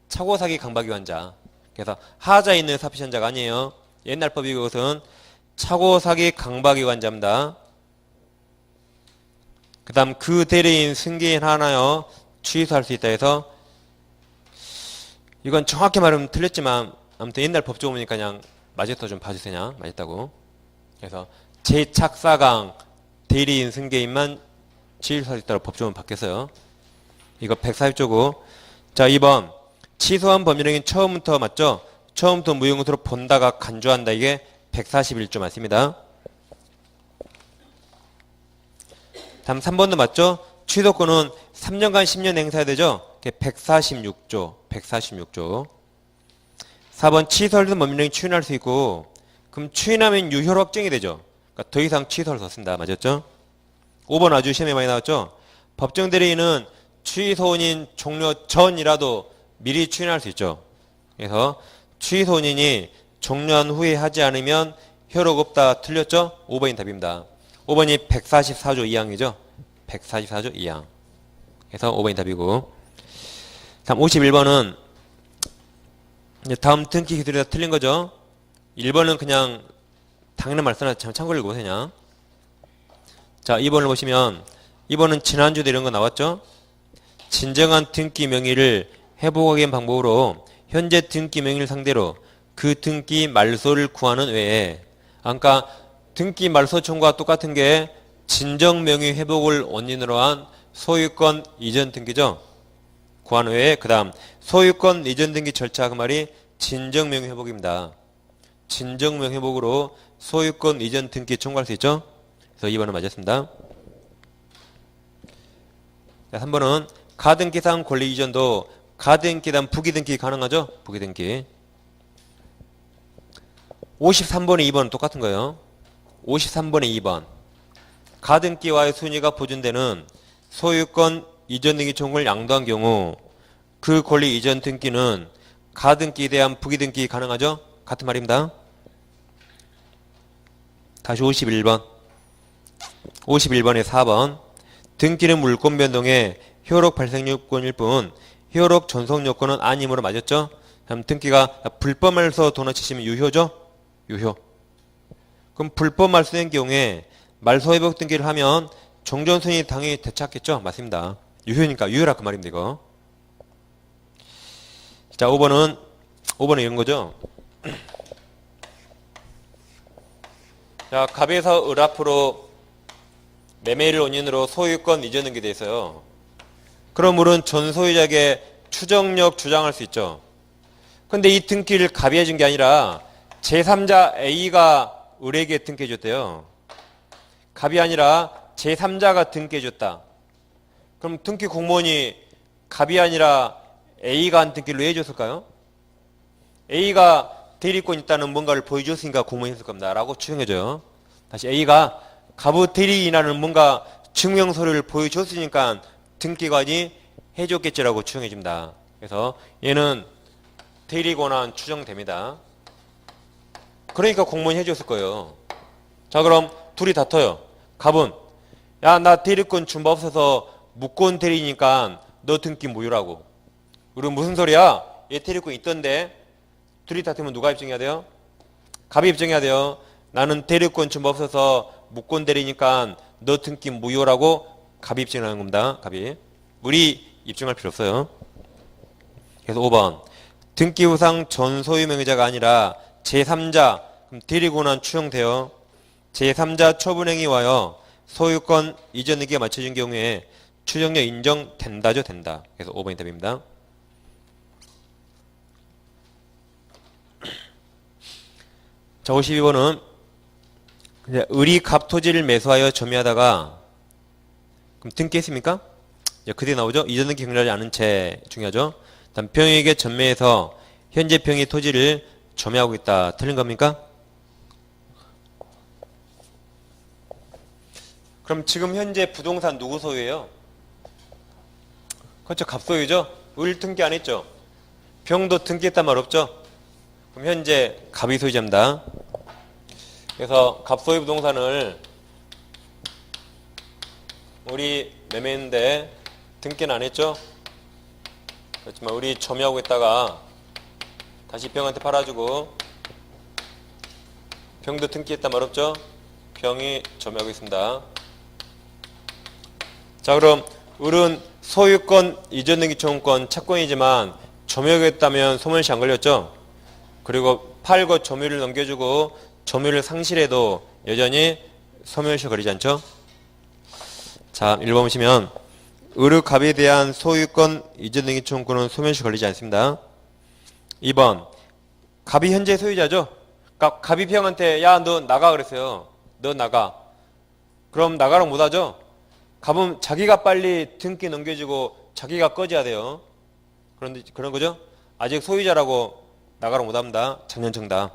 차고사기 강박위환자. 그래서 하자 있는 사피션자가 아니에요. 옛날 법이 그것은 차고사기 강박위환자입니다. 그 다음 그 대리인 승계인 하나여 취소할 수 있다 해서 이건 정확히 말하면 틀렸지만 아무튼 옛날 법조문이니까 그냥 맞았다 좀 봐주세요. 그냥 맞았다고. 그래서 제착사강 대리인 승계인만 취소할 수 있다고 법조문 바뀌었어요. 이거 140조고. 자, 2번 취소한 법률행위 처음부터 맞죠? 처음부터 무효것으로 본다가 간주한다. 이게 141조 맞습니다. 다음 3번도 맞죠? 취소권은 3년간 10년 행사해야 되죠? 146조. 4번 취소할 수 법률행위 추인할 수 있고 그럼 추인하면 유효로 확정이 되죠. 그러니까 더 이상 취소를 썼습니다. 맞았죠? 5번 아주 시험에 많이 나왔죠? 법정 대리인은 취소원인 종료 전이라도 미리 추인할 수 있죠. 그래서 취소원인이 종료한 후에 하지 않으면 효력 없다. 틀렸죠? 5번이 답입니다. 5번이 144조 2항이죠. 144조 2항. 그래서 5번이 답이고. 다음 51번은 이제 다음 등기 기술이 다 틀린 거죠. 1번은 그냥 당연한 말씀이나 참고를 읽어보세요. 자, 2번을 보시면 2번은 지난주도 이런 거 나왔죠. 진정한 등기 명의를 회복하기 위한 방법으로 현재 등기 명의를 상대로 그 등기 말소를 구하는 외에, 그러니까 등기 말소 청구와 똑같은 게 진정 명의 회복을 원인으로 한 소유권 이전 등기죠. 구한 외에 그 다음 소유권 이전 등기 절차, 그 말이 진정 명의 회복입니다. 진정 명의 회복으로 소유권 이전 등기 청구할 수 있죠. 그래서 2번은 맞았습니다. 자, 3번은 가등기상 권리 이전도 가등기단 부기등기 가능하죠? 부기등기. 53번에 2번 똑같은 거예요. 53번에 2번. 가등기와의 순위가 보존되는 소유권 이전 등기 청구를 양도한 경우 그 권리 이전 등기는 가등기에 대한 부기등기 가능하죠? 같은 말입니다. 다시 51번. 51번에 4번. 등기는 물권 변동의 효력 발생 요건일 뿐 효력 전속 요건은 아니므로 맞았죠? 다음 등기가 불법 말소 돈을 치시면 유효죠? 유효. 그럼 불법 말소된 경우에 말소 회복 등기를 하면 종전순위 당연히 되찾겠죠? 맞습니다. 유효니까 유효라 그 말입니다. 이거. 자, 5번은 이런 거죠. 자, 갑에서 을 앞으로 매매를 원인으로 소유권 이전 등기 돼 있어요. 그럼 을은 전 소유자에게 추정력 주장할 수 있죠. 근데 이 등기를 갑이 해준 게 아니라 제3자 A가 을에게 등기해 줬대요. 갑이 아니라 제3자가 등기해 줬다. 그럼 등기 공무원이 갑이 아니라 A가 한 등기를 왜 해줬을까요? A가 대리권 있다는 뭔가를 보여줬으니까 공무원이 했을 겁니다. 라고 추정해줘요. 다시 A가 갑의 대리인하는 뭔가 증명 서류를 보여줬으니까 등기관이 해줬겠지라고 추정해줍니다. 그래서 얘는 대리권한 추정됩니다. 그러니까 공무원이 해줬을 거예요. 자, 그럼 둘이 다퉈요. 갑은 야, 나 대리권 준 바 없어서 무권 대리니까 너 등기 무효라고. 그리고 무슨 소리야? 얘 대리권 있던데. 둘이 다투면 누가 입증해야 돼요? 갑이 입증해야 돼요. 나는 대리권 준 바 없어서 무권 대리니까 너 등기 무효라고 갑이 입증하는 겁니다. 갑이. 우리 입증할 필요 없어요. 그래서 5번. 등기 후상 전 소유 명의자가 아니라 제3자, 그럼 대리권한 추정돼요. 제3자 처분행위와요. 소유권 이전 등기가 맞춰진 경우에 추정력 인정된다죠? 된다. 그래서 5번이 답입니다. 자, 52번은 을이 갑 토지를 매수하여 점유하다가 그럼 등기했습니까? 그뒤에 나오죠? 이전 등기 경료하지 않은 채 중요하죠? 다음 병에게 전매해서 현재 병이 토지를 점유하고 있다. 틀린 겁니까? 그럼 지금 현재 부동산 누구 소유예요? 그렇죠. 갑 소유죠? 을 등기 안 했죠? 병도 등기했단 말 없죠? 그럼 현재 갑이 소유자입니다. 그래서 갑 소유 부동산을 우리 매매했는데 등기는 안 했죠? 그렇지만 우리 점유하고 있다가 다시 병한테 팔아주고 병도 등기했단 말 없죠? 병이 점유하고 있습니다. 자, 그럼 을은 소유권 이전 등기 청구권 채권이지만 점유하겠다면 소멸시 안 걸렸죠? 그리고 팔고 점유를 넘겨주고 점유를 상실해도 여전히 소멸시 걸리지 않죠? 자, 1번 보시면 을의 갑에 대한 소유권 이전 등기 청구권은 소멸시 걸리지 않습니다. 2번 갑이 현재 소유자죠? 그러니까 갑이 병한테 야, 너 나가 그랬어요. 너 나가. 그럼 나가라고 못하죠? 갑은 자기가 빨리 등기 넘겨주고 자기가 꺼져야 돼요. 그런데 그런 거죠? 아직 소유자라고 나가라고 못합니다. 장년정다.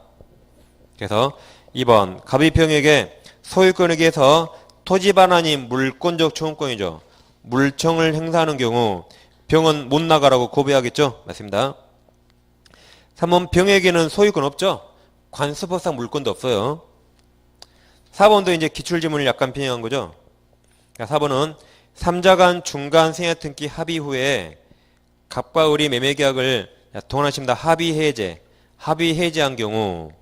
그래서 2번 갑이 병에게 소유권에게 해서 토지 반환이 물권적 청구권이죠. 물청을 행사하는 경우 병은 못 나가라고 고배하겠죠? 맞습니다. 3번 병에게는 소유권 없죠? 관습법상 물권도 없어요. 4번도 이제 기출지문을 약간 변형한 거죠. 4번은 3자 간 중간 생애 등기 합의 후에 갑과 을이 매매계약을 자, 동원하십니다. 합의해제. 합의해제한 경우.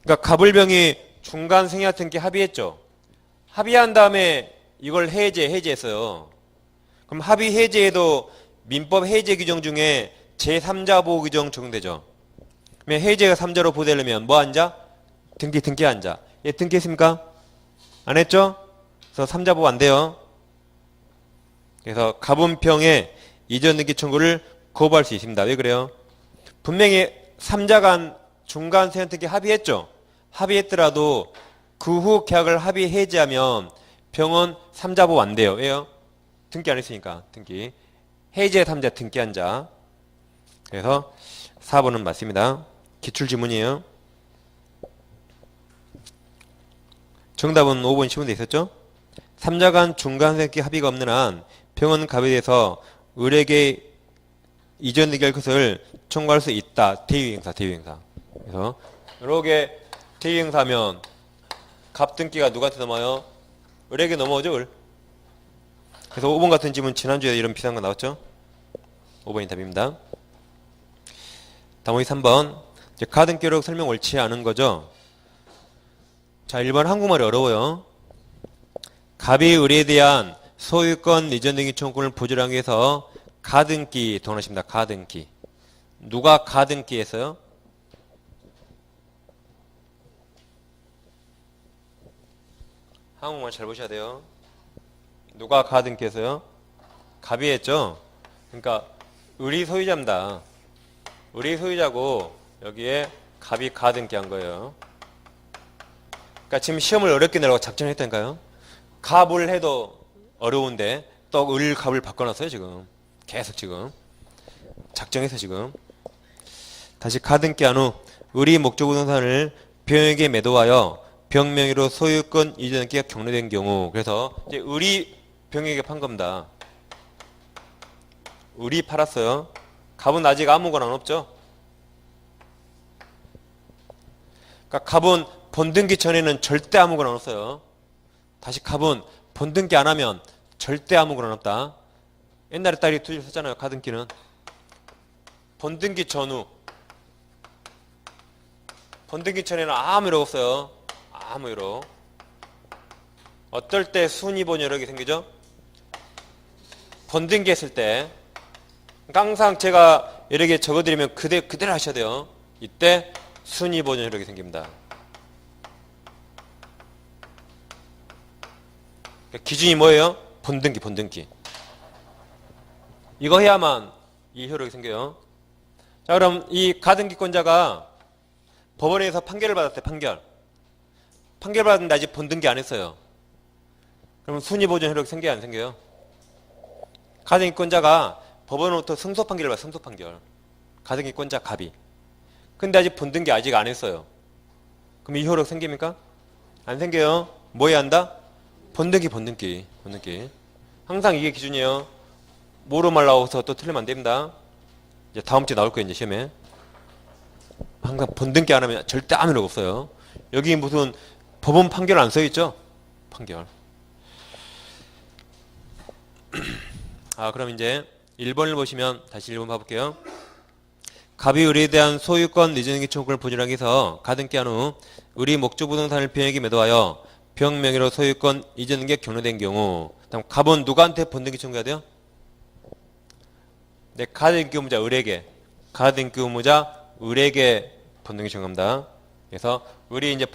그러니까 갑을병이 중간 생약등기 합의했죠. 합의한 다음에 이걸 해제했어요. 그럼 합의해제에도 민법 해제 규정 중에 제3자 보호 규정 적용되죠. 그러면 해제가 3자로 보호되려면 뭐 한자? 등기 한자. 얘 등기했습니까? 안 했죠? 그래서 3자 보호 안 돼요. 그래서 갑은평에 이전 등기 청구를 거부할 수 있습니다. 왜 그래요? 분명히 3자 간 중간 생약등기 합의했죠. 합의했더라도 그 후 계약을 합의 해제하면 병은 3자 보호 안 돼요. 왜요? 등기 안 했으니까. 등기. 해제 3자 등기한 자. 그래서 4번은 맞습니다. 기출지문이에요. 정답은 5번 시문에 있었죠? 3자 간 중간 생약등기 합의가 없는 한 병은 갑에 대해서 을에게 이전 등기할 것을 청구할 수 있다. 대유행사. 그래서 이렇게 대유행사하면 갑 등기가 누구한테 넘어요? 을에게 넘어오죠, 을. 그래서 5번 같은 질문 지난주에 이런 비슷한 거 나왔죠? 5번이 답입니다. 다음이 3번. 이제 가등기록 설명 옳지 않은 거죠? 자, 1번 한국말이 어려워요. 갑이 을에 대한 소유권 이전 등기 청구를 보존하기 위해서 가등기 동원하십니다. 가등기. 누가 가등기 했어요? 한국말 잘 보셔야 돼요. 누가 가등기 했어요? 갑이 했죠? 그러니까 을이 소유자입니다. 을이 소유자고 여기에 갑이 가등기 한 거예요. 그러니까 지금 시험을 어렵게 내라고 작정했다니까요. 갑을 해도 어려운데 또 을 갑을 바꿔놨어요 지금. 계속 지금 작정해서 지금. 다시 가등기 한 후 을이 목적 부동산을 병에게 매도하여 병 명의로 소유권 이전 등기가 격려된 경우. 그래서 이제 을이 병에게 판 겁니다. 을이 팔았어요. 갑은 아직 아무거나 없죠. 그러니까 갑은 본등기 전에는 절대 아무거나 없어요. 다시 갑은 본등기 안 하면 절대 아무거나 없다. 옛날에 딸이 두 줄 썼잖아요. 가등기는 본등기 전후. 본등기 전에는 아무 이력 없어요. 아무 이력. 어떨 때 순위본 여력이 생기죠? 본등기 했을 때. 그러니까 항상 제가 여력에 적어드리면 그대로 하셔야 돼요. 이때 순위본 여력이 생깁니다. 그러니까 기준이 뭐예요? 본등기. 이거 해야만 이 효력이 생겨요. 자, 그럼 이 가등기권자가 법원에서 판결을 받았대. 판결 받았는데 아직 본등기 안 했어요. 그러면 순위보존 효력이 생겨요, 안 생겨요? 가등기권자가 법원으로부터 승소 판결을 받아요. 승소 판결. 가등기권자 갑이. 근데 아직 본등기 아직 안 했어요. 그럼 이 효력 생깁니까? 안 생겨요. 뭐 해야 한다? 본등기. 항상 이게 기준이에요. 뭐로 말 나와서 또 틀리면 안 됩니다. 이제 다음 주에 나올 거예요, 이제 시험에. 항상 본등기 안 하면 절대 아무 일 없어요. 여기 무슨 법원 판결 안 써있죠? 판결. 그럼 이제 1번을 보시면 다시 1번 봐볼게요. 갑이 을에 대한 소유권 이전 등기 청구를 보존하기 위해서 가등기 한 후 을이 목적 부동산을 병에게 매도하여 병 명의로 소유권 이전 등기가 격려된 경우. 다음 갑은 누구한테 본등기 청구해야 돼요? 네, 가등기 의무자 을에게. 가등기 의무자 을에게 본등기 청구합니다. 그래서 을이 이제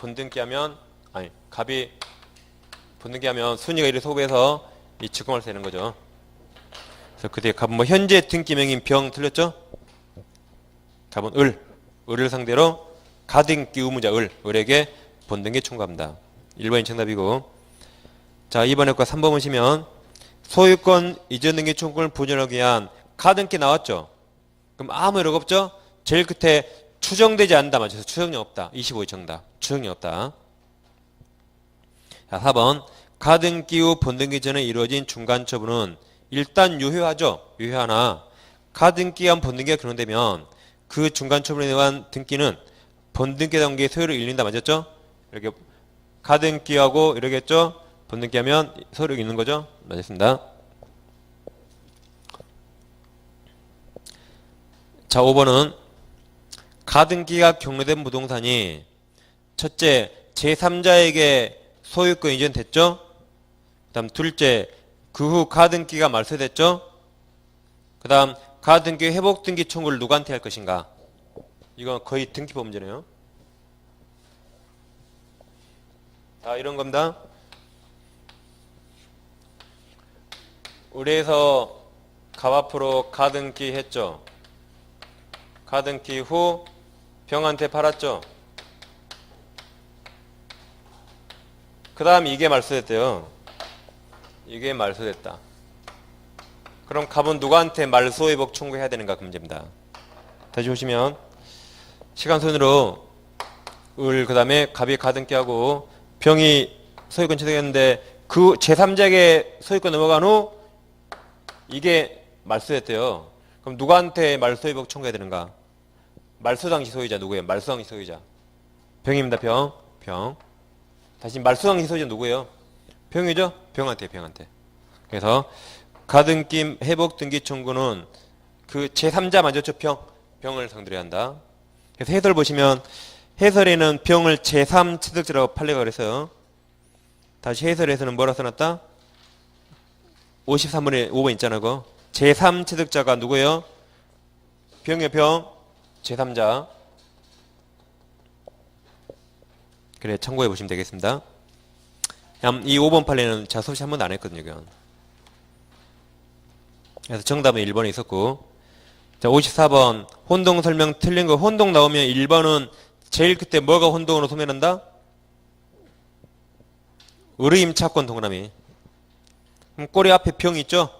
갑이 본등기 하면 순위가 이를 소급해서 이 직공할 수 있는 거죠. 그래서 그때 갑은 뭐 현재 등기명인 병 틀렸죠? 갑은 을을 상대로 가등기 의무자 을에게 본등기 청구합니다. 1번이 정답이고. 자, 2번에 거 3번 보시면 소유권 이전 등기 청구를 보존하기 위한 가등기 나왔죠? 그럼 아무 이력 없죠? 제일 끝에 추정되지 않는다 맞춰서 추정력 없다. 25의 정답. 추정력 없다. 자, 4번 가등기 후 본등기 전에 이루어진 중간 처분은 일단 유효하죠. 유효하나 가등기와 본등기가 결론되면 그 중간 처분에 대한 등기는 본등기 단계의 소유를 잃는다 맞았죠? 이렇게 가등기하고 이러겠죠? 본등기하면 소유를 잃는 거죠? 맞았습니다. 자, 5번은 가등기가 경로된 부동산이 첫째, 제3자에게 소유권 이전됐죠? 그 다음 둘째, 그 후 가등기가 말소됐죠? 그 다음 가등기 회복등기 청구를 누구한테 할 것인가? 이건 거의 등기법 문제네요. 자, 이런 겁니다. 의뢰에서 갑 앞으로 가등기 했죠. 가등기 후 병한테 팔았죠. 그 다음 이게 말소됐대요. 이게 말소됐다. 그럼 갑은 누구한테 말소회복 청구해야 되는가 그 문제입니다. 다시 보시면 시간 순으로 을 그 다음에 갑이 가등기하고 병이 소유권 취득했는데 그 제3자에게 소유권 넘어간 후 이게 말소됐대요. 그럼 누구한테 말소회복 청구해야 되는가? 말소 당시 소유자 누구예요? 말소 당시 소유자 병입니다. 병. 다시 말소 당시 소유자 누구예요? 병이죠? 병한테. 그래서 가등기 회복 등기 청구는 그 제3자 맞았죠? 병을 상대로 해야 한다. 그래서 해설 보시면 해설에는 병을 제3취득자라고 판례가 그랬어요. 다시 해설에서는 뭐라 써놨다? 53번에 5번 있잖아. 그거. 제3취득자가 누구예요? 병이요. 병. 제3자. 그래 참고해 보시면 되겠습니다. 이 5번 판례는 제가 수업시 한 번도 안 했거든요. 이건. 그래서 정답은 1번에 있었고, 자 54번 혼동 설명 틀린 거. 혼동 나오면 1번은 제일 끝에 뭐가 혼동으로 소멸한다? 의뢰임차권 동그라미. 그럼 꼬리 앞에 병이 있죠?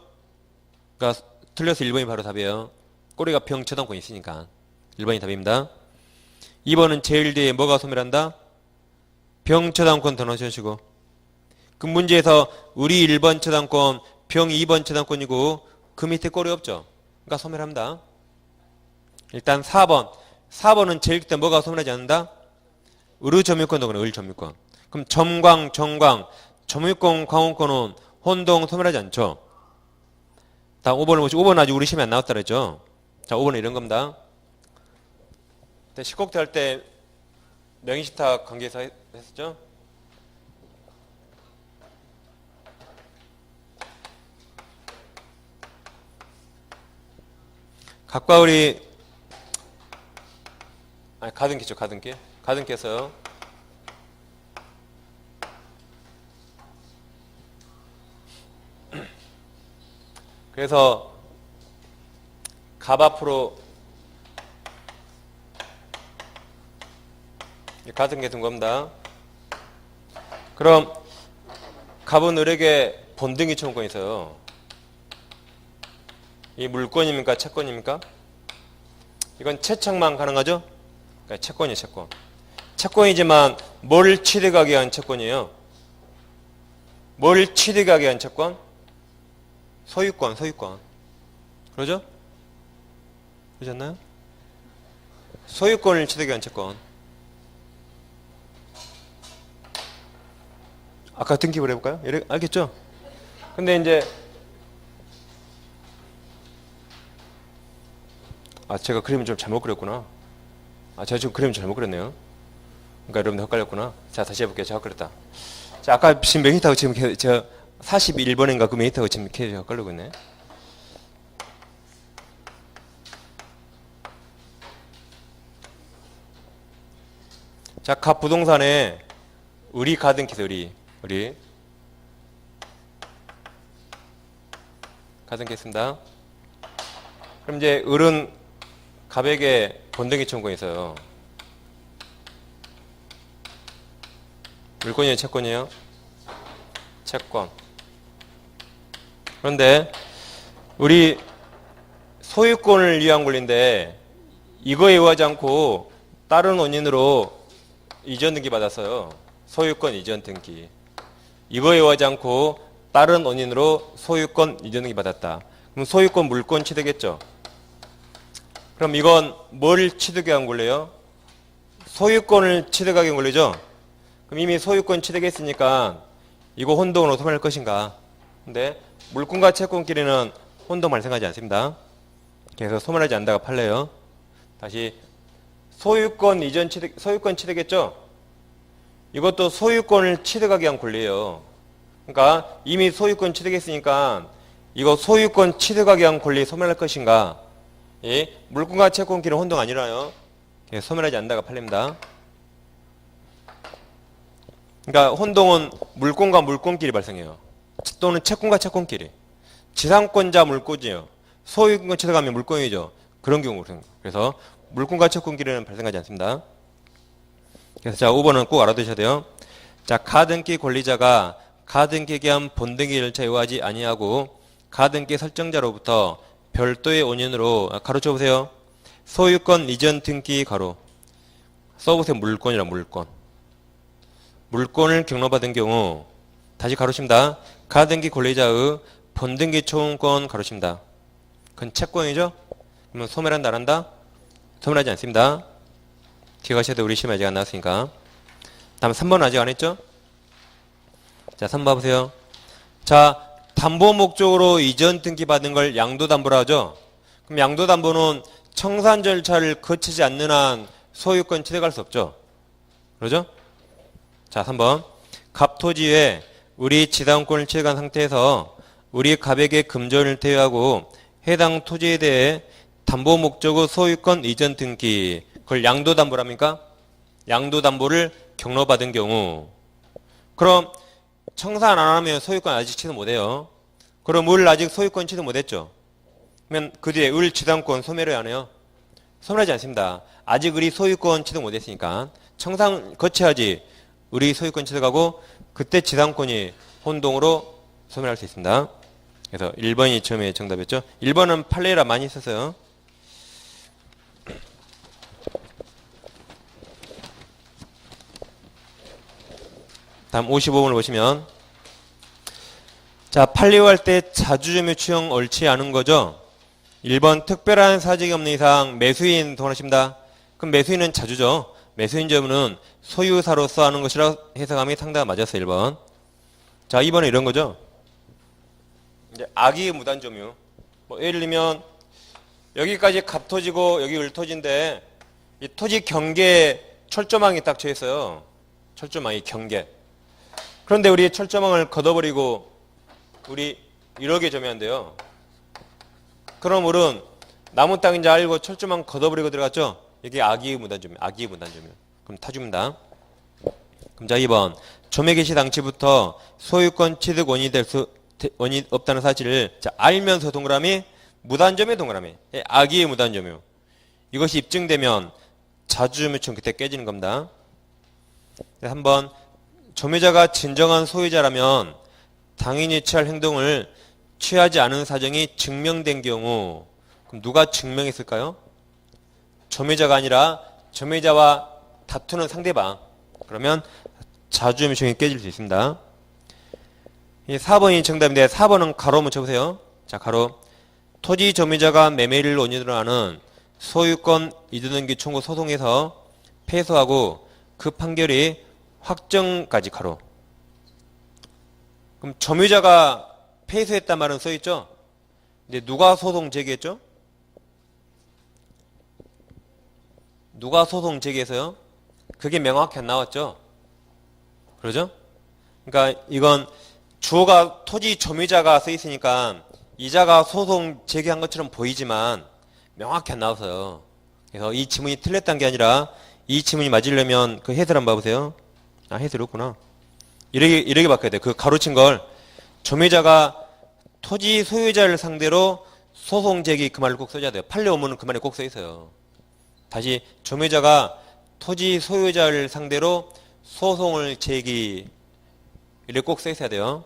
그러니까 틀려서 1번이 바로 답이에요. 꼬리가 병 처단권이 있으니까 1번이 답입니다. 2번은 제일 뒤에 뭐가 소멸한다? 병 처단권 더 넣으시고, 그 문제에서 의리 1번 처단권, 병 2번 처단권이고 그 밑에 꼬리 없죠? 그러니까 소멸합니다. 일단 4번은 제일 끝에 뭐가 소멸하지 않는다? 의료 점유권 동그라미. 의 점유권. 그럼 점광, 정광, 점유권, 광원권은 혼동 소멸하지 않죠? 다음 5번을 보시고, 5번은 아직 우리 시험에 안 나왔다 그랬죠? 자, 5번은 이런 겁니다. 식곡대 할 때 명의신탁 관계에서 했었죠? 각과 우리 가등기죠. 가등기에서요. 그래서 갑 앞으로 가등기 둔 겁니다. 그럼 갑은 을에게 본등기 청구권이 있어요. 이 물권입니까? 채권입니까? 이건 채청만 가능하죠? 그러니까 채권이에요. 채권이지만 뭘 취득하기 위한 채권이에요? 뭘 취득하기 위한 채권? 소유권. 그러죠? 그러지 않나요? 소유권을 취득하기 위한 채권. 아까 등기부를 해볼까요? 알겠죠? 근데 이제 제가 그림을 좀 잘못 그렸구나. 제가 지금 그림을 잘못 그렸네요. 그러니까 여러분들 헷갈렸구나. 자, 다시 해볼게요. 제가 헷갈렸다. 자, 아까 지금 메이트하고 지금 제가 41번인가 그 메이트하고 지금 계속 헷갈리고 있네. 자, 갑 부동산에 의리 가등기에서 의리 가등기 했습니다. 그럼 이제 을은 갑에게 본등기 청구권이 있어요. 물권이에요? 채권이에요? 채권. 그런데 우리 소유권을 위한 권리인데 이거에 의하지 않고 다른 원인으로 이전 등기 받았어요. 소유권 이전 등기. 이거에 의하지 않고 다른 원인으로 소유권 이전 등기 받았다. 그럼 소유권 물권 취득했죠? 그럼 이건 뭘 취득해 간 권리예요? 소유권을 취득하게 한 권리죠? 그럼 이미 소유권 취득했으니까 이거 혼동으로 소멸할 것인가? 근데 물권과 채권끼리는 혼동 발생하지 않습니다. 그래서 소멸하지 않는다가 판례요. 다시 소유권 이전 취득, 소유권 취득했죠? 이것도 소유권을 취득하기 위한 권리예요. 그러니까 이미 소유권 취득했으니까 이거 소유권 취득하기 위한 권리 소멸할 것인가? 예? 물권과 채권끼리 혼동 아니라요. 소멸하지 않는다가 판례입니다. 그러니까 혼동은 물권과 물권끼리 발생해요. 또는 채권과 채권끼리. 지상권자 물권이에요. 소유권 취득하면 물권이죠. 그런 경우 그래서 물권과 채권끼리는 발생하지 않습니다. 그래서 자 5번은 꼭 알아두셔야 돼요. 자 가등기 권리자가 가등기에 의한 본등기 절차에 의하지 아니하고 가등기 설정자로부터 별도의 원인으로 가로쳐 보세요. 소유권 이전 등기 가로 써보세요. 물권이라 물권. 물권을 경로받은 경우 다시 가로칩니다. 가등기 권리자의 본등기 초음권 가로칩니다. 그건 채권이죠? 그러면 소멸한다 안 한다? 소멸하지 않습니다. 기억하셔야 돼요. 우리 시험 아직 안 나왔으니까. 다음 3번 아직 안 했죠? 자 3번 봐보세요. 자 담보 목적으로 이전 등기 받은 걸 양도담보라 하죠? 그럼 양도담보는 청산 절차를 거치지 않는 한 소유권 취득할 수 없죠? 그러죠? 자 3번 갑토지에 우리 지당권을 취득한 상태에서 우리 갑에게 금전을 대여하고 해당 토지에 대해 담보 목적의 소유권 이전 등기 그걸 양도담보랍니까? 양도담보를 경로받은 경우 그럼 청산 안 하면 소유권 아직 취득 못해요. 그럼 을 아직 소유권 취득 못했죠. 그러면 그 뒤에 을 지당권 소멸을 안 해요. 소멸하지 않습니다. 아직 을이 소유권 취득 못했으니까 청산 거쳐야지 을이 소유권 취득하고 그때 지당권이 혼동으로 소멸할 수 있습니다. 그래서 1번이 처음에 정답이었죠. 1번은 판례라 많이 썼어요. 다음 55번을 보시면 자 판례할 때 자주점유 취형 옳지 않은 거죠. 1번 특별한 사직이 없는 이상 매수인 동원하십니다. 그럼 매수인은 자주죠. 매수인 점유는 소유사로서 하는 것이라 해석함이 상당히 맞았어요. 1번. 자 2번은 이런 거죠. 이제 악의 무단점유. 뭐 예를 들면 여기까지 갑토지고 여기 을토지인데 이 토지 경계에 철조망이 딱 쳐 있어요. 철조망이 경계. 그런데 우리 철조망을 걷어버리고 우리 1억에 점유한대요. 그럼 을은 남은 땅인지 알고 철조망 걷어버리고 들어갔죠? 이게 악의 무단점유. 악의 무단점유. 그럼 타줍니다. 그럼 자 2번 점유개 시 당시부터 소유권 취득 원인이 없다는 사실을 자, 알면서 동그라미 무단점유 동그라미 악의 무단점유 이것이 입증되면 자주점유권 그때 깨지는 겁니다. 3번 점유자가 진정한 소유자라면 당연히 취할 행동을 취하지 않은 사정이 증명된 경우 그럼 누가 증명했을까요? 점유자가 아니라 점유자와 다투는 상대방 그러면 자주점유권이 깨질 수 있습니다. 4번이 정답인데 4번은 가로 묻혀보세요. 자 가로 토지 점유자가 매매를 원인으로 하는 소유권 이전등기 청구 소송에서 패소하고 그 판결이 확정까지 가로. 그럼 점유자가 패소했단 말은 써있죠? 근데 누가 소송 제기했죠? 누가 소송 제기해서요? 그게 명확히 안 나왔죠? 그러죠? 그러니까 이건 주어가 토지 점유자가 써있으니까 이자가 소송 제기한 것처럼 보이지만 명확히 안 나와서요. 그래서 이 지문이 틀렸다는 게 아니라 이 지문이 맞으려면 그 해설 한번 봐보세요. 아 해설이 없구나. 이렇게 바꿔야 돼. 그 가로친 걸 점유자가 토지 소유자를 상대로 소송 제기 그 말을 꼭 써줘야 돼요. 판례 오면은 그 말이 꼭 써있어요. 다시 점유자가 토지 소유자를 상대로 소송을 제기 이렇게 꼭 써있어야 돼요.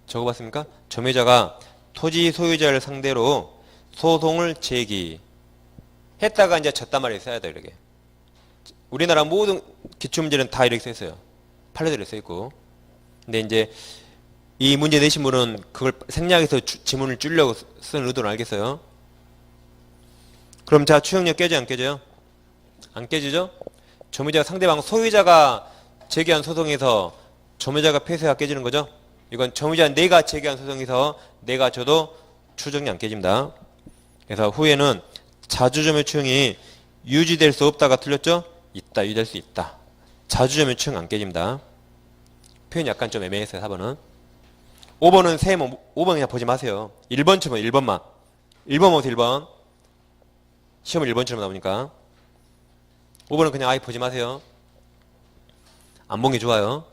적어봤습니까? 점유자가 토지 소유자를 상대로 소송을 제기 했다가 이제 졌단 말이 써야 돼요. 이렇게. 우리나라 모든 기출문제는 다 이렇게 써있어요. 판례대로 써있고. 근데 이제 이 문제 내신 분은 그걸 생략해서 지문을 줄이려고 쓴 의도는 알겠어요. 그럼 자 추형력 깨져요 안 깨져요? 안 깨지죠? 점유자가 상대방 소유자가 제기한 소송에서 점유자가 패소가 깨지는 거죠? 이건 점유자 내가 제기한 소송에서 내가 져도 추정이 안 깨집니다. 그래서 후에는 자주점유 추형이 유지될 수 없다가 틀렸죠? 있다, 유지될 수 있다. 자주점유 추형 안 깨집니다. 표현이 약간 좀 애매했어요, 4번은. 5번은 5번 그냥 보지 마세요. 1번 치면 1번만. 1번 보세요, 1번. 시험은 1번처럼 나오니까. 5번은 그냥 아예 보지 마세요. 안 본 게 좋아요.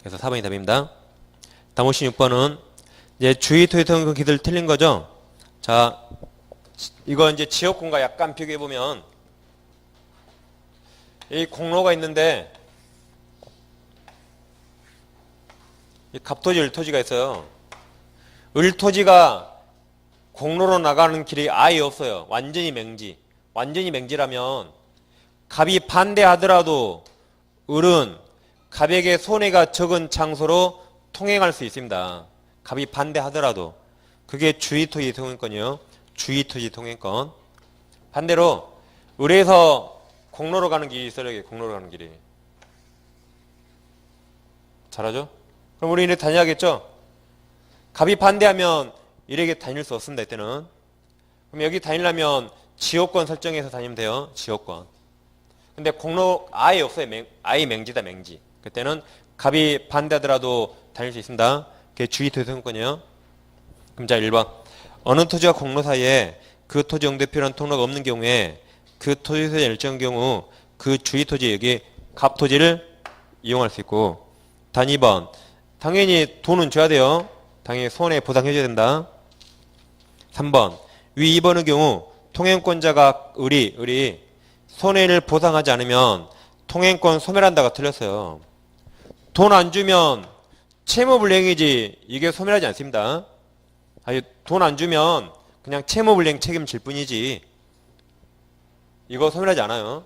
그래서 4번이 답입니다. 다음 56번은 이제 주의 토지 통행권 기술 틀린 거죠? 자, 이거 이제 지역군과 약간 비교해 보면 이 공로가 있는데 이 갑토지, 을토지가 있어요. 을토지가 공로로 나가는 길이 아예 없어요. 완전히 맹지. 완전히 맹지라면 갑이 반대하더라도 을은 갑에게 손해가 적은 장소로 통행할 수 있습니다. 갑이 반대하더라도. 그게 주의토지 통행권이요. 주의토지 통행권. 반대로 을에서 공로로 가는 길이 있어요. 여기 공로로 가는 길이. 잘하죠? 그럼 우리 이렇게 다녀야겠죠? 갑이 반대하면 일에게 다닐 수 없습니다. 이때는. 그럼 여기 다니려면 지역권 설정해서 다니면 돼요. 지역권. 근데 공로 아예 없어요. 아예 맹지다, 맹지. 그때는 갑이 반대하더라도 다닐 수 있습니다. 그게 주의토지 통행권이에요. 그럼 자, 1번. 어느 토지와 공로 사이에 그 토지 용도에 필요한 통로가 없는 경우에 그 토지에서 일정 경우 그 주의토지 여기 갑토지를 이용할 수 있고. 단 2번. 당연히 돈은 줘야 돼요. 당연히 손해 보상해줘야 된다. 3번. 위 2번의 경우 통행권자가 을이 손해를 보상하지 않으면 통행권 소멸한다가 틀렸어요. 돈 안 주면 채무불이행이지 이게 소멸하지 않습니다. 돈 안 주면 그냥 채무불이행 책임질 뿐이지 이거 소멸하지 않아요.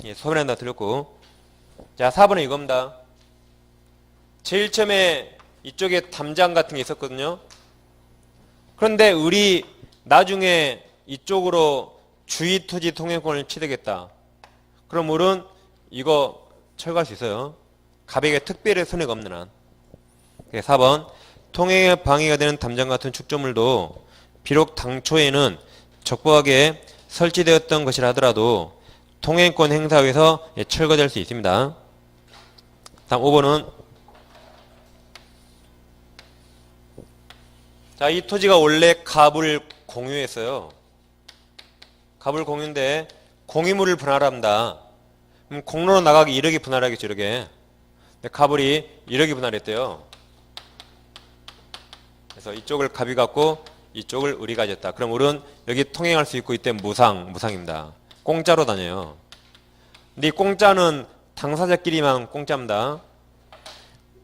예, 소멸한다 틀렸고. 자, 4번은 이겁니다. 제일 처음에 이쪽에 담장 같은 게 있었거든요. 그런데 을이 나중에 이쪽으로 주의토지 통행권을 취득했다. 그럼 을은 이거 철거할 수 있어요. 갑에게 특별히 손해가 없는 한. 4번. 통행에 방해가 되는 담장 같은 축조물도 비록 당초에는 적법하게 설치되었던 것이라 하더라도 통행권 행사에서 철거될 수 있습니다. 다음 5번은 자, 이 토지가 원래 갑을 공유했어요. 갑을 공유인데 공유물을 분할합니다. 그럼 공로로 나가기 1억이 분할하겠죠, 이렇게. 근데 갑을이 1억이 분할했대요. 그래서 이쪽을 갑이 갖고 이쪽을 을이 가졌다. 그럼 을은 여기 통행할 수 있고 이때 무상입니다. 공짜로 다녀요. 근데 이 공짜는 당사자끼리만 공짜입니다.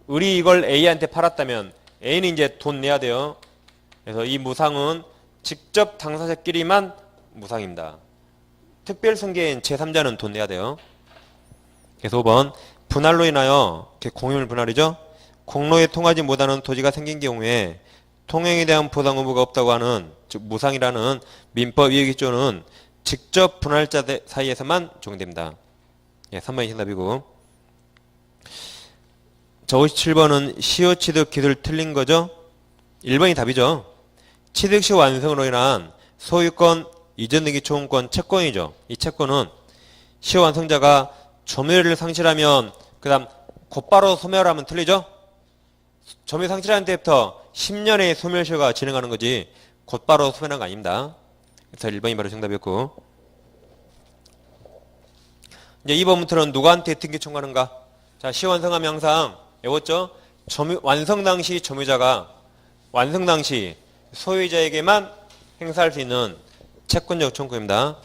을이 이걸 A한테 팔았다면 A는 이제 돈 내야 돼요. 그래서 이 무상은 직접 당사자끼리만 무상입니다. 특별 승계인 제3자는 돈 내야 돼요. 그래서 5번. 분할로 인하여 공유물 분할이죠. 공로에 통하지 못하는 토지가 생긴 경우에 통행에 대한 보상 의무가 없다고 하는 즉 무상이라는 민법 이해기조는 직접 분할자 사이에서만 적용됩니다. 예, 3번이 정답이고. 자, 57번은 시효 취득 기술 틀린 거죠. 1번이 답이죠. 취득 시 완성으로 인한 소유권, 이전 등기 초음권, 채권이죠. 이 채권은 시효 완성자가 점유율을 상실하면 그 다음 곧바로 소멸하면 틀리죠. 점유 상실한 때부터 10년의 소멸시효가 진행하는 거지 곧바로 소멸한 거 아닙니다. 그래서 1번이 바로 정답이었고. 이제 2번부터는 누구한테 등기 청구하는가? 자, 시효 완성하면 항상 외웠죠? 완성 당시 점유자가 완성 당시 소유자에게만 행사할 수 있는 채권적 청구입니다.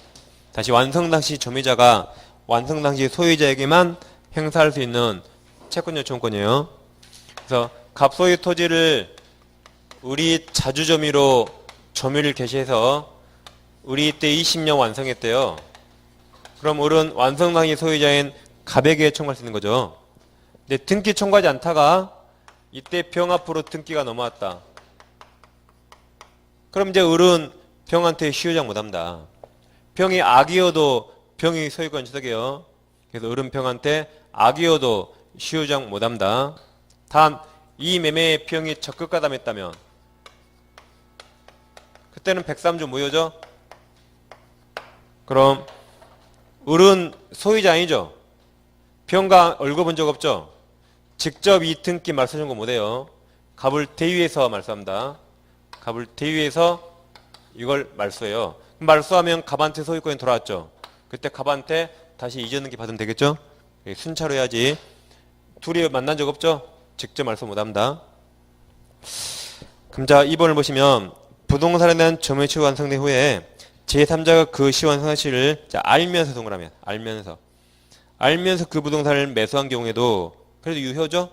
다시 완성 당시 점유자가 완성 당시 소유자에게만 행사할 수 있는 채권적 청구권이에요. 그래서 갑소유 토지를 을이 자주점유로 점유를 개시해서 을이 이때 20년 완성했대요. 그럼 을은 완성 당시 소유자인 갑에게 청구할 수 있는 거죠. 근데 등기 청구하지 않다가 이때 병 앞으로 등기가 넘어왔다. 그럼 이제 을은 병한테 시효장 못합니다. 병이 악이어도 병이 소유권 취득해요. 그래서 을은 병한테 악이어도 시효장 못합니다. 단 이 매매의 병이 적극 가담했다면 그때는 103주 무효죠? 그럼 을은 소유자 아니죠? 병과 얽어본 적 없죠? 직접 이 등기 말소하는 거 못해요. 갑을 대위해서 말소합니다. 갑을 대위해서 이걸 말소해요. 말소하면 갑한테 소유권이 돌아왔죠? 그때 갑한테 다시 이전 등기 받으면 되겠죠? 순차로 해야지. 둘이 만난 적 없죠? 직접 말소 못합니다. 그럼 자 2번을 보시면 부동산에 대한 점유치가 완성된 후에 제3자가 그 시완성 사실을 알면서 동그라면 알면서 그 부동산을 매수한 경우에도 그래도 유효죠?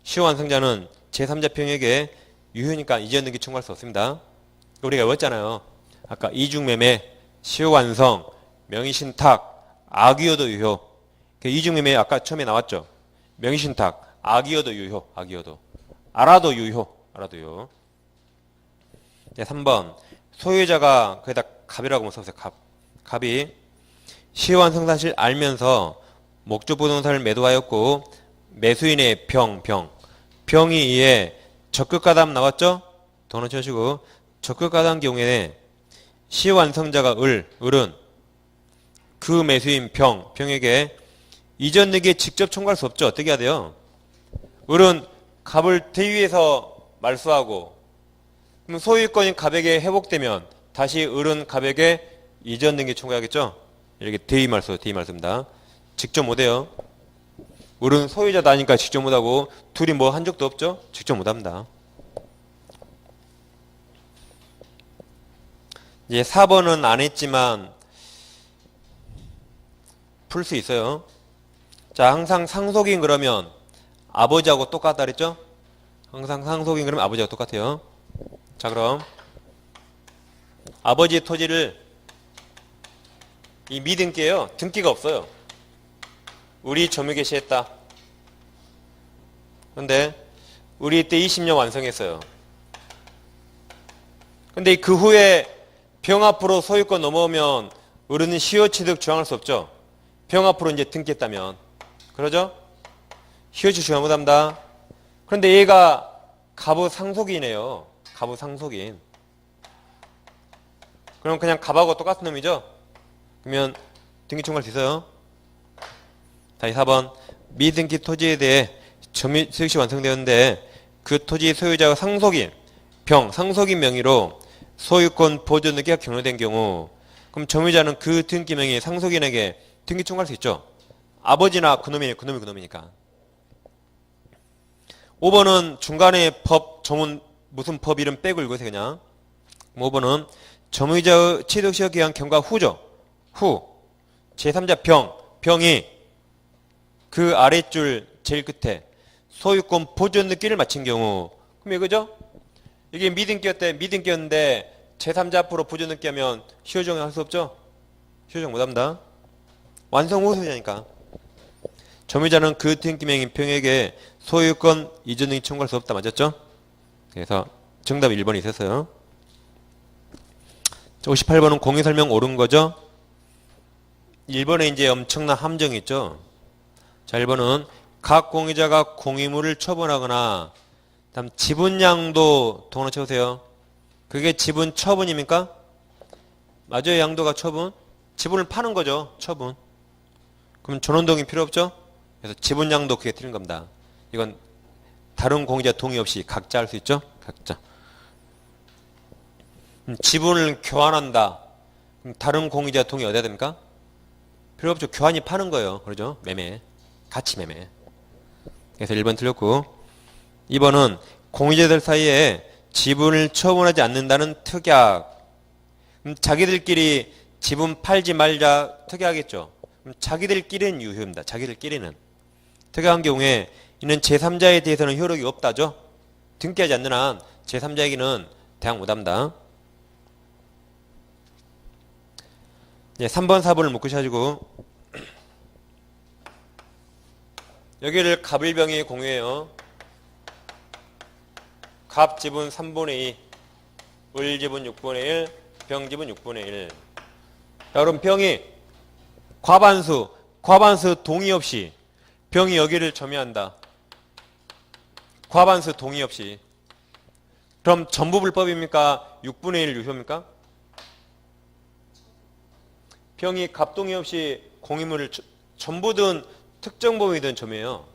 시완성자는 제3자 평에게 유효니까 이전 등기 청구할 수 없습니다. 우리가 외웠잖아요. 아까 이중매매, 시효완성, 명의신탁, 악의여도 유효. 이중매매 아까 처음에 나왔죠. 명의신탁, 악의여도 유효. 악의여도. 알아도 유효. 알아도 유효. 3번 소유자가 거기다 갑이라고 써보세요. 갑이 시효완성 사실 알면서 목적 부동산을 매도하였고 매수인의 병이 이에 적극가담 나왔죠? 돈을 쳐주고 적극가담 경우에 시효완성자가 을은 그 매수인 병에게 이전 등기에 직접 청구할 수 없죠. 어떻게 해야 돼요? 을은 갑을 대위해서 말소하고 그럼 소유권이 갑에게 회복되면 다시 을은 갑에게 이전 등기 청구해야겠죠? 이렇게 대위 말소입니다. 직접 못해요. 을은 소유자다 하니까 직접 못하고 둘이 뭐 한 적도 없죠? 직접 못합니다. 이제 4번은 안 했지만 풀 수 있어요. 자, 항상 상속인 그러면 아버지하고 똑같다 그랬죠? 항상 상속인 그러면 아버지하고 똑같아요. 자, 그럼 아버지의 토지를 이 미등기예요. 등기가 없어요. 우리 점유계 시했다. 그런데 우리 때 20년 완성했어요. 근데 그 후에 병 앞으로 소유권 넘어오면 을은 시효취득 주장할 수 없죠. 병 앞으로 이제 등기했다면. 그러죠? 시효취득 주장 못합니다. 그런데 얘가 갑의 상속인이에요. 갑의 상속인. 그럼 그냥 갑하고 똑같은 놈이죠? 그러면 등기 청구할 수 있어요. 다시 4번 미등기 토지에 대해 점유소유시 완성되었는데 그 토지 소유자가 상속인 상속인 명의로 소유권 보존 등기가 경로된 경우 그럼 점유자는 그 등기 명의 상속인에게 등기 청구할 수 있죠. 아버지나 그놈이니까. 5번은 중간에 법 조문 무슨 법 이름 빼고 읽으세요. 그냥 5번은 점유자의 취득시효 기한 경과 후죠. 후 제3자 병이 그 아랫줄 제일 끝에 소유권 보존 등기를 마친 경우 그럼 이거죠? 이게 미등기였는데 제3자 앞으로 보존 등기하면 시효정의 할 수 없죠? 시효정 못합니다. 완성 후 소유자니까. 점유자는 그 등기명인 병에게 소유권 이전 등기 청구할 수 없다. 맞았죠? 그래서 정답 1번이 있었어요. 58번은 공유설명 옳은 거죠? 1번에 이제 엄청난 함정이 있죠? 자, 1번은 각 공유자가 공유물을 처분하거나 다음 지분 양도 동원을 쳐보세요. 그게 지분 처분입니까? 맞아요. 양도가 처분. 지분을 파는 거죠. 처분. 그럼 전원동의 필요 없죠? 그래서 지분 양도 그게 틀린 겁니다. 이건 다른 공유자 동의 없이 각자 할 수 있죠? 각자. 지분을 교환한다. 그럼 다른 공유자 동의 어디야 됩니까? 필요 없죠. 교환이 파는 거예요. 그러죠? 매매. 가치 매매. 그래서 1번 틀렸고 2번은 공유자들 사이에 지분을 처분하지 않는다는 특약. 자기들끼리 지분 팔지 말자 특약하겠죠. 자기들끼리는 유효입니다. 자기들끼리는. 특약한 경우에 이는 제3자에 대해서는 효력이 없다죠. 등기하지 않는 한 제3자에게는 대항 못합니다. 3번 4번을 묶으셔가지고 여기를 갑일병이 공유해요. 갑 지분 3분의 2, 을 지분 6분의 1, 병 지분 6분의 1. 자, 그럼 병이 과반수 동의 없이 병이 여기를 점유한다. 과반수 동의 없이. 그럼 전부 불법입니까? 6분의 1 유효입니까? 병이 갑동이 없이 공유물을 전부든 특정 범위든 점이에요.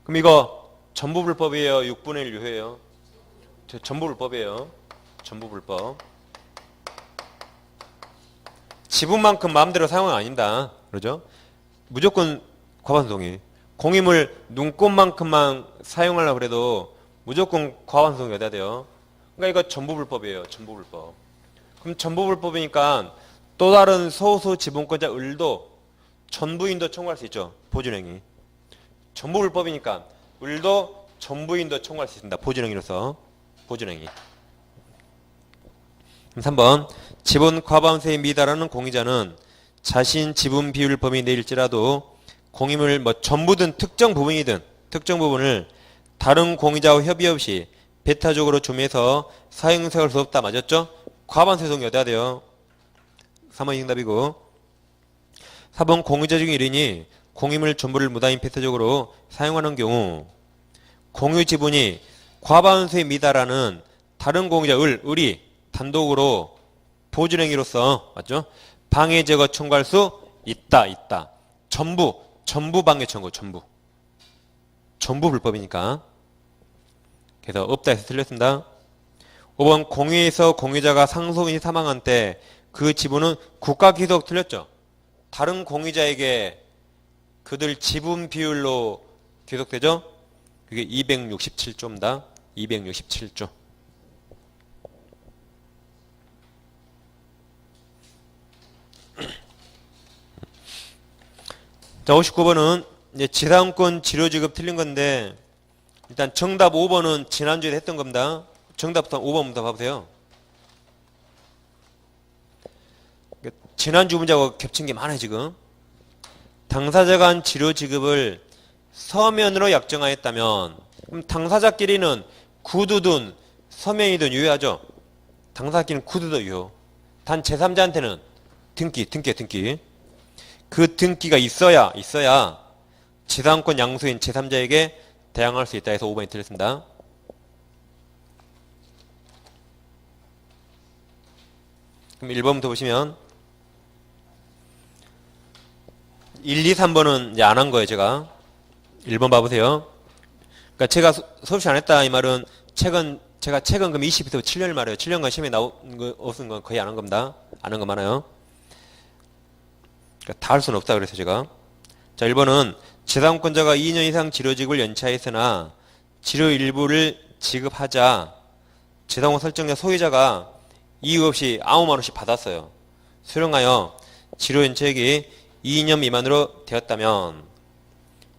그럼 이거 전부 불법이에요? 6분의 1 유효예요? 전부 불법이에요. 전부 불법. 지분만큼 마음대로 사용은 아닙니다. 그러죠? 무조건 과반수 동의. 공유물 눈꽃만큼만 사용하려고 해도 무조건 과반수 동의가 돼야 돼요. 그러니까 이거 전부 불법이에요. 전부 불법. 그럼 전부 불법이니까 또 다른 소수 지분권자 을도 전부인도 청구할 수 있죠. 보증행위. 전부 불법이니까 을도 전부인도 청구할 수 있습니다. 보증행위로서. 보증행위. 3번 지분 과반수에 미달하는 공유자는 자신 지분 비율 범위 내일지라도 공유물 전부든 특정 부분이든 특정 부분을 다른 공유자와 협의 없이 배타적으로 조매해서 사용할 수 없다. 맞았죠? 과반수 동의가 돼요. 3번 정답이고 4번 공유자 중 1인이 공유물 전부를 무단히 배타적으로 사용하는 경우 공유 지분이 과반수에 미달하는 다른 공유자 을이 단독으로 보증행위로서 맞죠? 방해 제거 청구할 수 있다. 전부 방해 청구. 전부 불법이니까. 그래서 없다 해서 틀렸습니다. 5번 공유에서 공유자가 상속인이 사망한 때 그 지분은 국가 기속 틀렸죠? 다른 공유자에게 그들 지분 비율로 기속되죠? 그게 267조입니다. 267조. 자, 59번은 이제 지상권 지료지급 틀린 건데 일단 정답 5번은 지난주에 했던 겁니다. 정답부터 5번부터 봐보세요. 지난주 문제하고 겹친 게 많아요, 지금. 당사자가 한 지료지급을 서면으로 약정하였다면 그럼 당사자끼리는 구두든 서면이든 유효하죠. 당사자끼리는 구두도 유효. 단 제3자한테는 등기. 그 등기가 있어야 지상권 양수인 제3자에게 대항할 수 있다 해서 5번이 틀렸습니다. 그럼 1번부터 보시면 1, 2, 3번은 이제 안 한 거예요, 제가. 1번 봐보세요. 그러니까 제가 수업시 안 했다 이 말은 제가 최근 그럼 20에서 7년을 말해요. 7년간 시험에 나온 거 없은 건 거의 안 한 겁니다. 안 한 거 많아요. 그러니까 다 할 수는 없다 그래서 제가. 자, 1번은 지상권자가 2년 이상 지료지급을 연차했으나 지료 일부를 지급하자 지상권 설정자 소유자가 이유 없이 아무 말 없이 받았어요. 수령하여 지료 연체액이 2년 미만으로 되었다면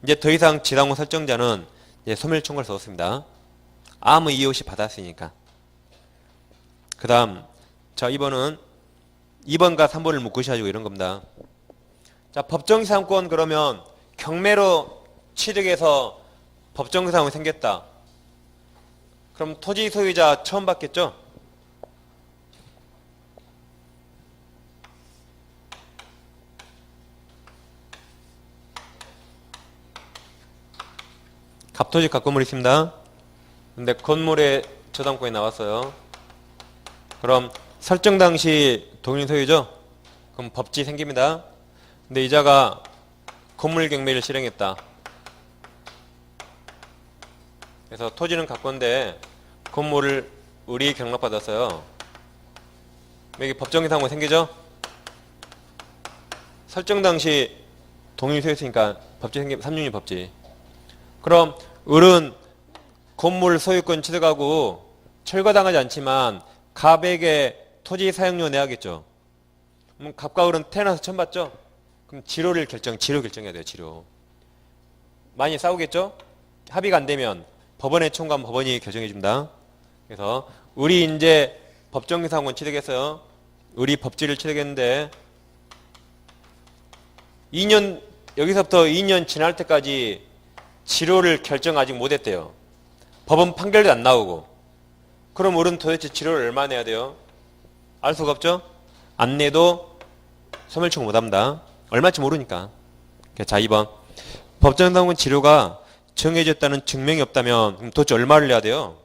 이제 더 이상 지상권 설정자는 이제 소멸 청구할 수 없습니다. 아무 이유 없이 받았으니까. 그 다음 자 2번은 2번과 3번을 묶으셔가지고 이런 겁니다. 자, 법정지상권 그러면 경매로 취득해서 법정지상권이 생겼다. 그럼 토지 소유자 처음 받겠죠? 갑토지 갑건물이 있습니다. 근데 건물에 저당권이 나왔어요. 그럼 설정 당시 동일 소유죠? 그럼 법지 생깁니다. 근데 이자가 건물 경매를 실행했다. 그래서 토지는 갑건데 건물을 을이 경락받았어요. 여기 법정이상권 생기죠? 설정 당시 동일 소유했으니까 법지 생기면 3륜이 법지. 그럼 을은 건물 소유권 취득하고 철거당하지 않지만 갑에게 토지 사용료 내야겠죠. 그럼 갑과 을은 태어나서 처음 받죠? 그럼 지료 결정해야 돼요. 지료. 많이 싸우겠죠? 합의가 안 되면 법원에 청구하면 법원이 결정해 줍니다. 그래서 을이 이제 법정기상권 취득했어요. 을이 법지를 취득했는데 2년 여기서부터 2년 지날 때까지 지료를 결정 아직 못했대요. 법원 판결도 안 나오고. 그럼 을은 도대체 지료를 얼마 내야 돼요? 알 수가 없죠? 안 내도 소멸 청구 못합니다. 얼마인지 모르니까. 자 2번 법정상권 지료가 정해졌다는 증명이 없다면 그럼 도대체 얼마를 내야 돼요?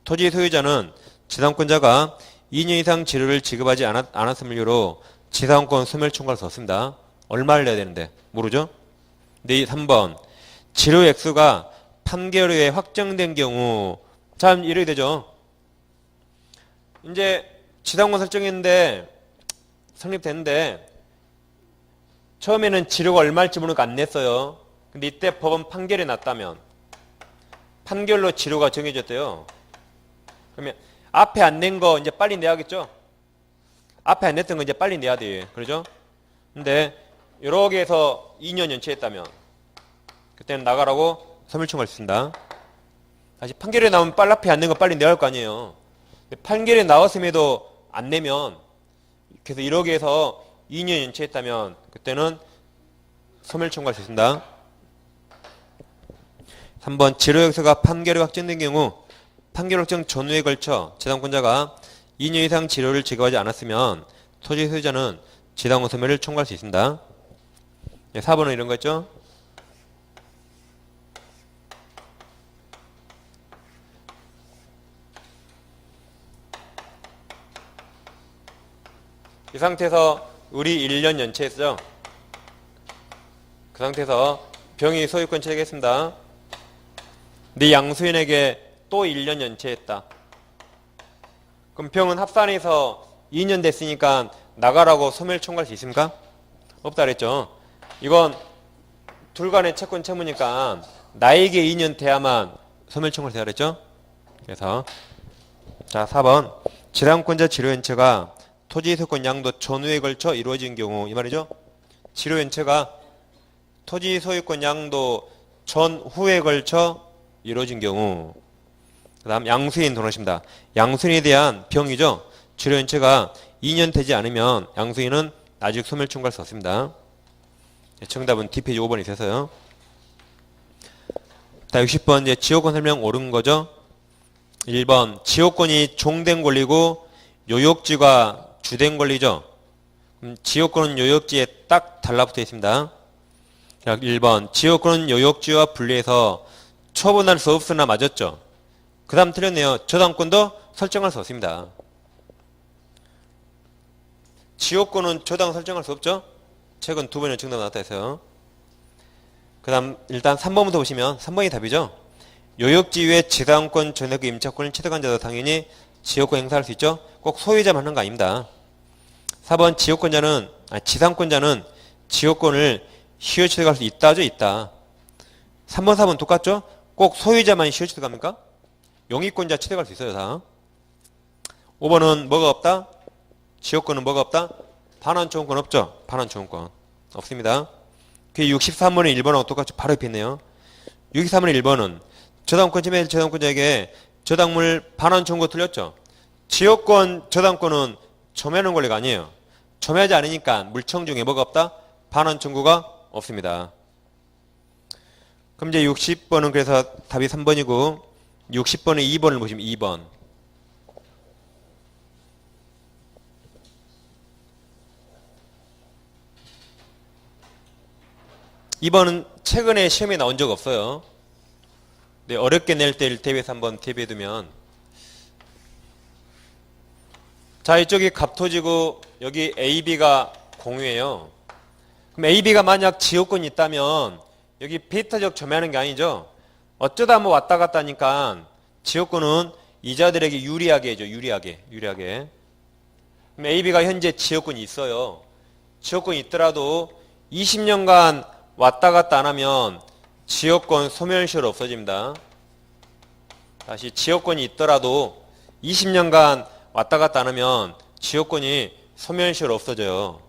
토지 소유자는 지상권자가 2년 이상 치료를 지급하지 않았음을 이유로 지상권 소멸 청구를 썼습니다. 얼마를 내야 되는데 모르죠? 근데 3번 치료 액수가 판결 후에 확정된 경우 참 이렇게 되죠. 이제 지상권 설정했는데 성립됐는데 처음에는 치료가 얼마일지 모르니까 안 냈어요. 근데 이때 법원 판결이 났다면 판결로 치료가 정해졌대요. 그러면 앞에 안 낸 거 이제 빨리 내야겠죠? 앞에 안 냈던 거 이제 빨리 내야 돼. 그러죠? 근데 이렇게 해서 2년 연체했다면 그때는 나가라고 소멸 청구할 수 있습니다. 다시 판결에 나오면 빨리 앞에 안 낸 거 빨리 내야 할 거 아니에요. 근데 판결에 나왔음에도 안 내면 그래서 이렇게 해서 2년 연체했다면 그때는 소멸 청구할 수 있습니다. 3번 치료 역사가 판결이 확정된 경우 판결 확정 전후에 걸쳐 지상권자가 2년 이상 치료를 지급하지 않았으면 토지 소유자는 지상권 소멸을 청구할 수 있습니다. 4번은 이런 거 있죠? 이 상태에서 우리 1년 연체했죠? 그 상태에서 병이 소유권 취득했습니다. 네 양수인에게 또 1년 연체했다. 그럼 병은 합산해서 2년 됐으니까 나가라고 소멸 청구할 수 있습니까? 없다 그랬죠. 이건 둘 간의 채권 채무니까 나에게 2년 돼야만 소멸 청구를 해야 그랬죠. 그래서 자 4번 지상권자 치료연체가 토지 소유권 양도 전후에 걸쳐 이루어진 경우 이 말이죠. 치료연체가 토지 소유권 양도 전후에 걸쳐 이루어진 경우 그 다음 양수인 들어오십니다. 양수인에 대한 병이죠. 치료연체가 2년 되지 않으면 양수인은 아직 소멸 청구할 수 없습니다. 정답은 D페이지 5번이 있어서요. 자 60번 이제 지역권 설명 옳은 거죠. 1번 지역권이 종된 권리고 요역지가 주된 권리죠. 지역권은 요역지에 딱 달라붙어 있습니다. 1번 지역권은 요역지와 분리해서 처분할 수 없으나 맞았죠. 그 다음 틀렸네요. 저당권도 설정할 수 없습니다. 지역권은 저당 설정할 수 없죠. 최근 2번의 정답 나왔다 해서요. 그 다음 일단 3번부터 보시면 3번이 답이죠. 요역지 위에 지상권 전액의 임차권을 취득한 자도 당연히 지역권 행사할 수 있죠. 꼭 소유자만 하는 거 아닙니다. 4번 지상권자는 지역권을 시효 취득할 수 있다죠. 있다. 3번 4번 똑같죠. 꼭 소유자만 시효 취득합니까? 용의권자 취득할 수 있어요. 다. 5번은 뭐가 없다? 지역권은 뭐가 없다? 반환초원권 없죠. 반환초원권 없습니다. 그 63번은 1번하고 똑같죠. 바로 옆에 있네요. 63번은 1번은 저당권 침해 저당권자에게 저당물 반환청구 틀렸죠. 지역권 저당권은 점유하는 권리가 아니에요. 점유하지 않으니까 물청 중에 뭐가 없다? 반환청구가 없습니다. 그럼 이제 60번은 그래서 답이 3번이고 60번의 2번을 보시면 2번. 이번은 최근에 시험에 나온 적 없어요. 네, 어렵게 낼 때를 대비해서 한번 대비해두면 자 이쪽이 갑토지고 여기 AB가 공유예요. 그럼 AB가 만약 지역권이 있다면 여기 비타적 점유하는 게 아니죠. 어쩌다 뭐 왔다 갔다 하니까 지역권은 이자들에게 유리하게 해줘. 유리하게. 그럼 AB가 현재 지역권이 있어요. 지역권이 있더라도 20년간 왔다 갔다 안 하면 지역권 소멸시효로 없어집니다. 다시 지역권이 있더라도 20년간 왔다 갔다 안 하면 지역권이 소멸시효로 없어져요.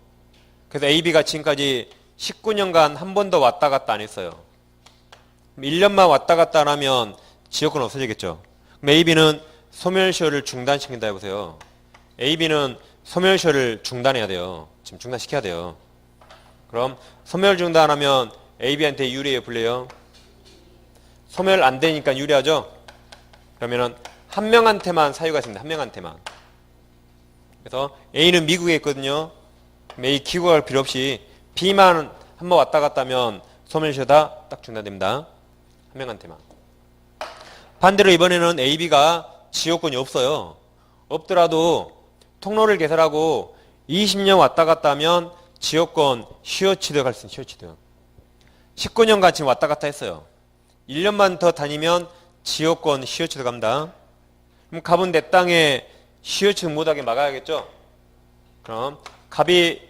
그래서 AB가 지금까지 19년간 한 번도 왔다 갔다 안 했어요. 1년만 왔다 갔다 안 하면 지역권 없어지겠죠. 그럼 AB는 소멸시효를 중단시킨다 해보세요. AB는 소멸시효를 중단해야 돼요. 지금 중단시켜야 돼요. 그럼 소멸 중단하면 AB한테 유리해요, 불리해요? 소멸 안 되니까 유리하죠? 그러면은 한 명한테만 사유가 있습니다. 한 명한테만. 그래서 A는 미국에 있거든요. A 기구할 필요 없이 B만 한번 왔다 갔다 하면 소멸시효다 딱 중단됩니다. 한 명한테만. 반대로 이번에는 AB가 지역권이 없어요. 없더라도 통로를 개설하고 20년 왔다 갔다 하면 지역권 시효 취득할 수 있는 시효 취득. 19년 같이 왔다 갔다 했어요. 1년만 더 다니면 지역권 시효 취득합니다. 그럼 갑은 내 땅에 시효 취득 못하게 막아야겠죠? 그럼 갑이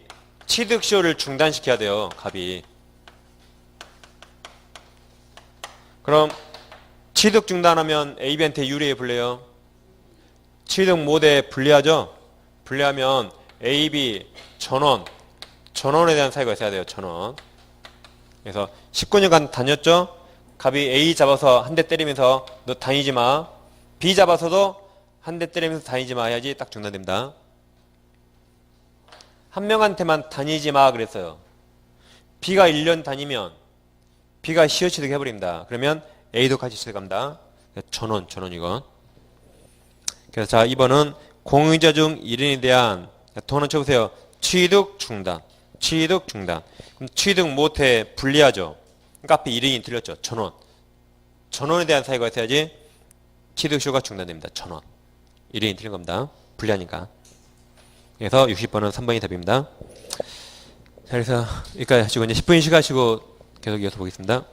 취득 시효를 중단시켜야 돼요. 갑이. 그럼 취득 중단하면 A, B한테 유리해 불려요? 취득 못해 불리하죠? 불리하면 A, B 전원에 대한 사유가 있어야 돼요. 전원. 그래서 19년간 다녔죠? 갑이 A 잡아서 한 대 때리면서 너 다니지 마. B 잡아서도 한 대 때리면서 다니지 마 해야지 딱 중단됩니다. 한 명한테만 다니지 마 그랬어요. B가 1년 다니면 B가 시효 취득 해버립니다. 그러면 A도 같이 취득합니다. 전원 이건. 그래서 자 2번은 공유자 중 1인에 대한 돈은 쳐보세요. 취득 중단. 그럼 취득 못해 불리하죠. 그러니까 앞에 1인이 틀렸죠. 전원에 대한 사유가 있어야지 취득시효가 중단됩니다. 전원. 1인이 틀린 겁니다. 불리하니까. 그래서 60번은 3번이 답입니다. 자, 그래서 여기까지 하시고 이제 10분 쉬가시고 계속 이어서 보겠습니다.